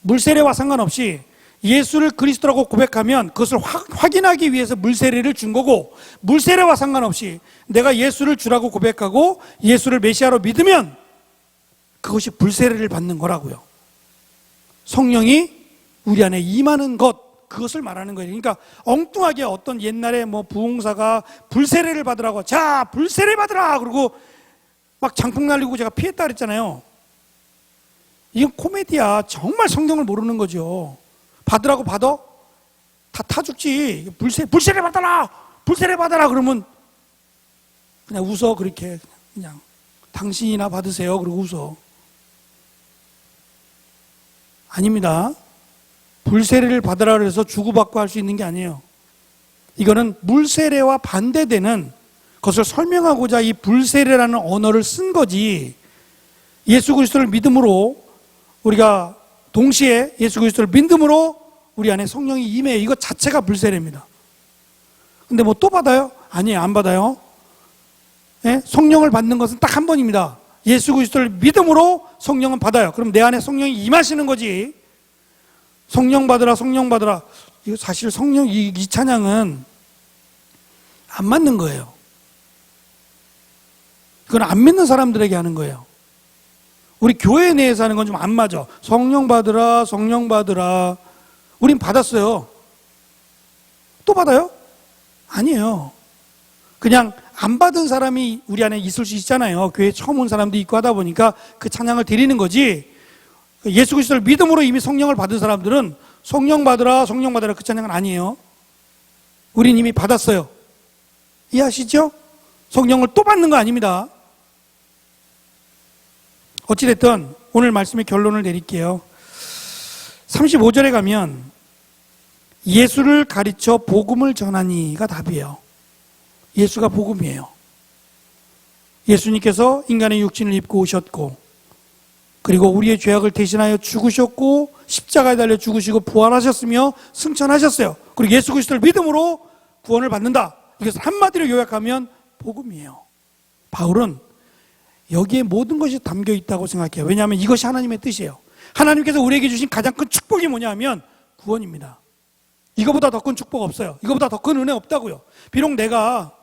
물세례와 상관없이 예수를 그리스도라고 고백하면 그것을 확인하기 위해서 물세례를 준 거고 물세례와 상관없이 내가 예수를 주라고 고백하고 예수를 메시아로 믿으면 그것이 불세례를 받는 거라고요. 성령이 우리 안에 임하는 것, 그것을 말하는 거예요. 그러니까 엉뚱하게 어떤 옛날에 부흥사가 불세례를 받으라고 자 불세례 받으라 그러고 막 장풍 날리고 제가 피했다 그랬잖아요. 이건 코미디야. 정말 성경을 모르는 거죠. 받으라고 받아? 다 타 죽지. 불세례 받아라! 불세례 받아라! 그러면 그냥 웃어, 그렇게. 그냥. 당신이나 받으세요. 그러고 웃어. 아닙니다. 불세례를 받으라 그래서 주고받고 할 수 있는 게 아니에요. 이거는 물세례와 반대되는 것을 설명하고자 이 불세례라는 언어를 쓴 거지. 예수 그리스도를 믿음으로 우리가 동시에 예수 그리스도를 믿음으로 우리 안에 성령이 임해. 이것 자체가 불세례입니다. 근데 또 받아요? 아니에요. 안 받아요. 예? 성령을 받는 것은 딱 한 번입니다. 예수 그리스도를 믿음으로 성령은 받아요. 그럼 내 안에 성령이 임하시는 거지. 성령 받으라, 성령 받으라. 이거 사실 성령 이 찬양은 안 맞는 거예요. 그건 안 믿는 사람들에게 하는 거예요. 우리 교회 내에서 하는 건 좀 안 맞아. 성령 받으라, 성령 받으라. 우린 받았어요. 또 받아요? 아니에요. 그냥 안 받은 사람이 우리 안에 있을 수 있잖아요. 교회 처음 온 사람도 있고 하다 보니까 그 찬양을 드리는 거지. 예수 그리스도를 믿음으로 이미 성령을 받은 사람들은 성령 받으라, 성령 받으라 그 찬양은 아니에요. 우린 이미 받았어요. 이해하시죠? 성령을 또 받는 거 아닙니다. 어찌됐든 오늘 말씀의 결론을 내릴게요. 35절에 가면 예수를 가르쳐 복음을 전하니가 답이에요. 예수가 복음이에요. 예수님께서 인간의 육신을 입고 오셨고, 그리고 우리의 죄악을 대신하여 죽으셨고, 십자가에 달려 죽으시고 부활하셨으며 승천하셨어요. 그리고 예수 그리스도를 믿음으로 구원을 받는다. 이것을 한마디로 요약하면 복음이에요. 바울은 여기에 모든 것이 담겨 있다고 생각해요. 왜냐하면 이것이 하나님의 뜻이에요. 하나님께서 우리에게 주신 가장 큰 축복이 뭐냐 하면 구원입니다. 이거보다 더 큰 축복 없어요. 이거보다 더 큰 은혜 없다고요. 비록 내가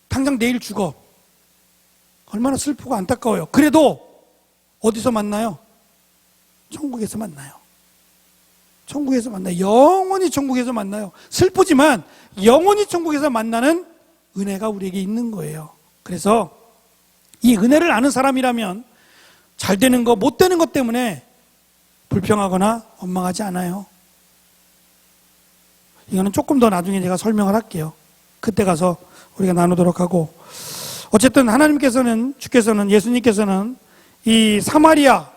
당장 내일 죽어. 얼마나 슬프고 안타까워요. 그래도 어디서 만나요? 천국에서 만나요. 천국에서 만나요. 영원히 천국에서 만나요. 슬프지만 영원히 천국에서 만나는 은혜가 우리에게 있는 거예요. 그래서 이 은혜를 아는 사람이라면 잘 되는 거, 못 되는 것 때문에 불평하거나 원망하지 않아요. 이거는 조금 더 나중에 제가 설명을 할게요. 그때 가서 우리가 나누도록 하고, 어쨌든 하나님께서는, 주께서는, 예수님께서는 이 사마리아,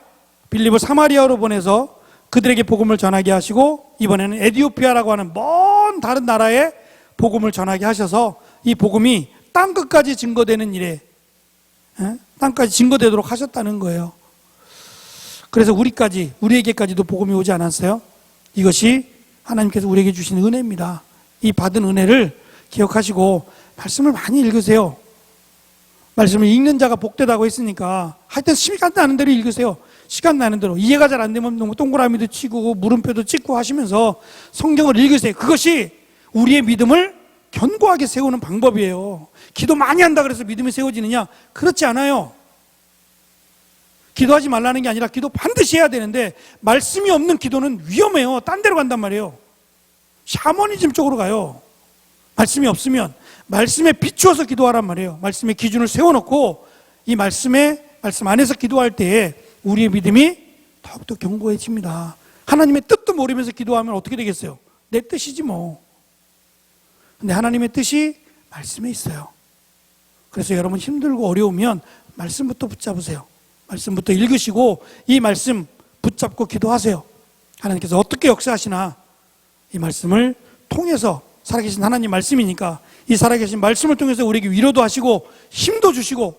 빌립을 사마리아로 보내서 그들에게 복음을 전하게 하시고, 이번에는 에디오피아라고 하는 먼 다른 나라에 복음을 전하게 하셔서 이 복음이 땅끝까지 증거되는 일에, 땅까지 증거되도록 하셨다는 거예요. 그래서 우리에게까지도 복음이 오지 않았어요? 이것이 하나님께서 우리에게 주신 은혜입니다. 이 받은 은혜를 기억하시고 말씀을 많이 읽으세요. 말씀을 읽는 자가 복되다고 했으니까 하여튼 시간 나는 대로 읽으세요. 시간 나는 대로. 이해가 잘 안 되면 동그라미도 치고 물음표도 찍고 하시면서 성경을 읽으세요. 그것이 우리의 믿음을 견고하게 세우는 방법이에요. 기도 많이 한다 그래서 믿음이 세워지느냐? 그렇지 않아요. 기도하지 말라는 게 아니라 기도 반드시 해야 되는데, 말씀이 없는 기도는 위험해요. 딴 데로 간단 말이에요. 샤머니즘 쪽으로 가요. 말씀이 없으면 말씀에 비추어서 기도하란 말이에요. 말씀의 기준을 세워놓고 이 말씀 안에서 기도할 때에 우리의 믿음이 더욱더 견고해집니다. 하나님의 뜻도 모르면서 기도하면 어떻게 되겠어요? 내 뜻이지 뭐. 근데 하나님의 뜻이 말씀에 있어요. 그래서 여러분 힘들고 어려우면 말씀부터 붙잡으세요. 말씀부터 읽으시고 이 말씀 붙잡고 기도하세요. 하나님께서 어떻게 역사하시나, 이 말씀을 통해서, 살아계신 하나님 말씀이니까 이 살아계신 말씀을 통해서 우리에게 위로도 하시고 힘도 주시고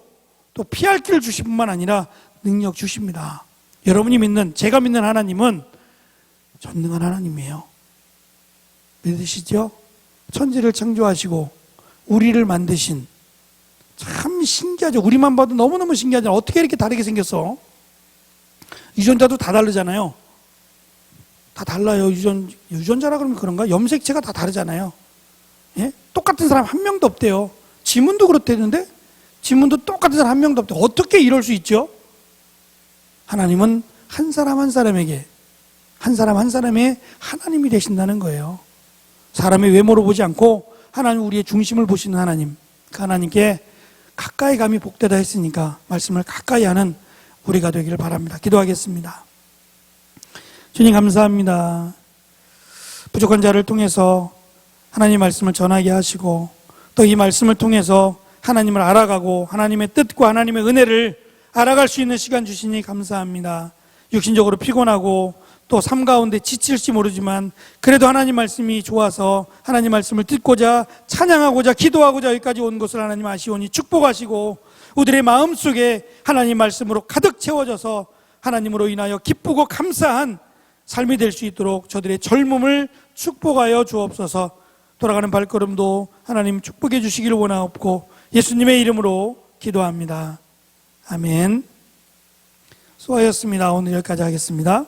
또 피할 길을 주실 뿐만 아니라 능력 주십니다. 여러분이 믿는, 제가 믿는 하나님은 전능한 하나님이에요. 믿으시죠? 천지를 창조하시고 우리를 만드신, 참 신기하죠. 우리만 봐도 너무너무 신기하잖아요. 어떻게 이렇게 다르게 생겼어? 유전자도 다 다르잖아요. 다 달라요. 유전자라 그러면 그런가? 염색체가 다 다르잖아요. 예? 똑같은 사람 한 명도 없대요. 지문도 그렇다는데 지문도 똑같은 사람 한 명도 없대요. 어떻게 이럴 수 있죠? 하나님은 한 사람 한 사람에게, 한 사람 한 사람의 하나님이 되신다는 거예요. 사람의 외모로 보지 않고 하나님, 우리의 중심을 보시는 하나님, 그 하나님께 가까이 감이 복되다 했으니까 말씀을 가까이 하는 우리가 되기를 바랍니다. 기도하겠습니다. 주님 감사합니다. 부족한 자를 통해서 하나님 말씀을 전하게 하시고 또 이 말씀을 통해서 하나님을 알아가고 하나님의 뜻과 하나님의 은혜를 알아갈 수 있는 시간 주시니 감사합니다. 육신적으로 피곤하고 또 삶 가운데 지칠지 모르지만 그래도 하나님 말씀이 좋아서 하나님 말씀을 듣고자 찬양하고자 기도하고자 여기까지 온 것을 하나님 아시오니 축복하시고 우리의 마음속에 하나님 말씀으로 가득 채워져서 하나님으로 인하여 기쁘고 감사한 삶이 될 수 있도록 저들의 젊음을 축복하여 주옵소서. 돌아가는 발걸음도 하나님 축복해 주시기를 원하옵고 예수님의 이름으로 기도합니다. 아멘. 수고하셨습니다. 오늘 여기까지 하겠습니다.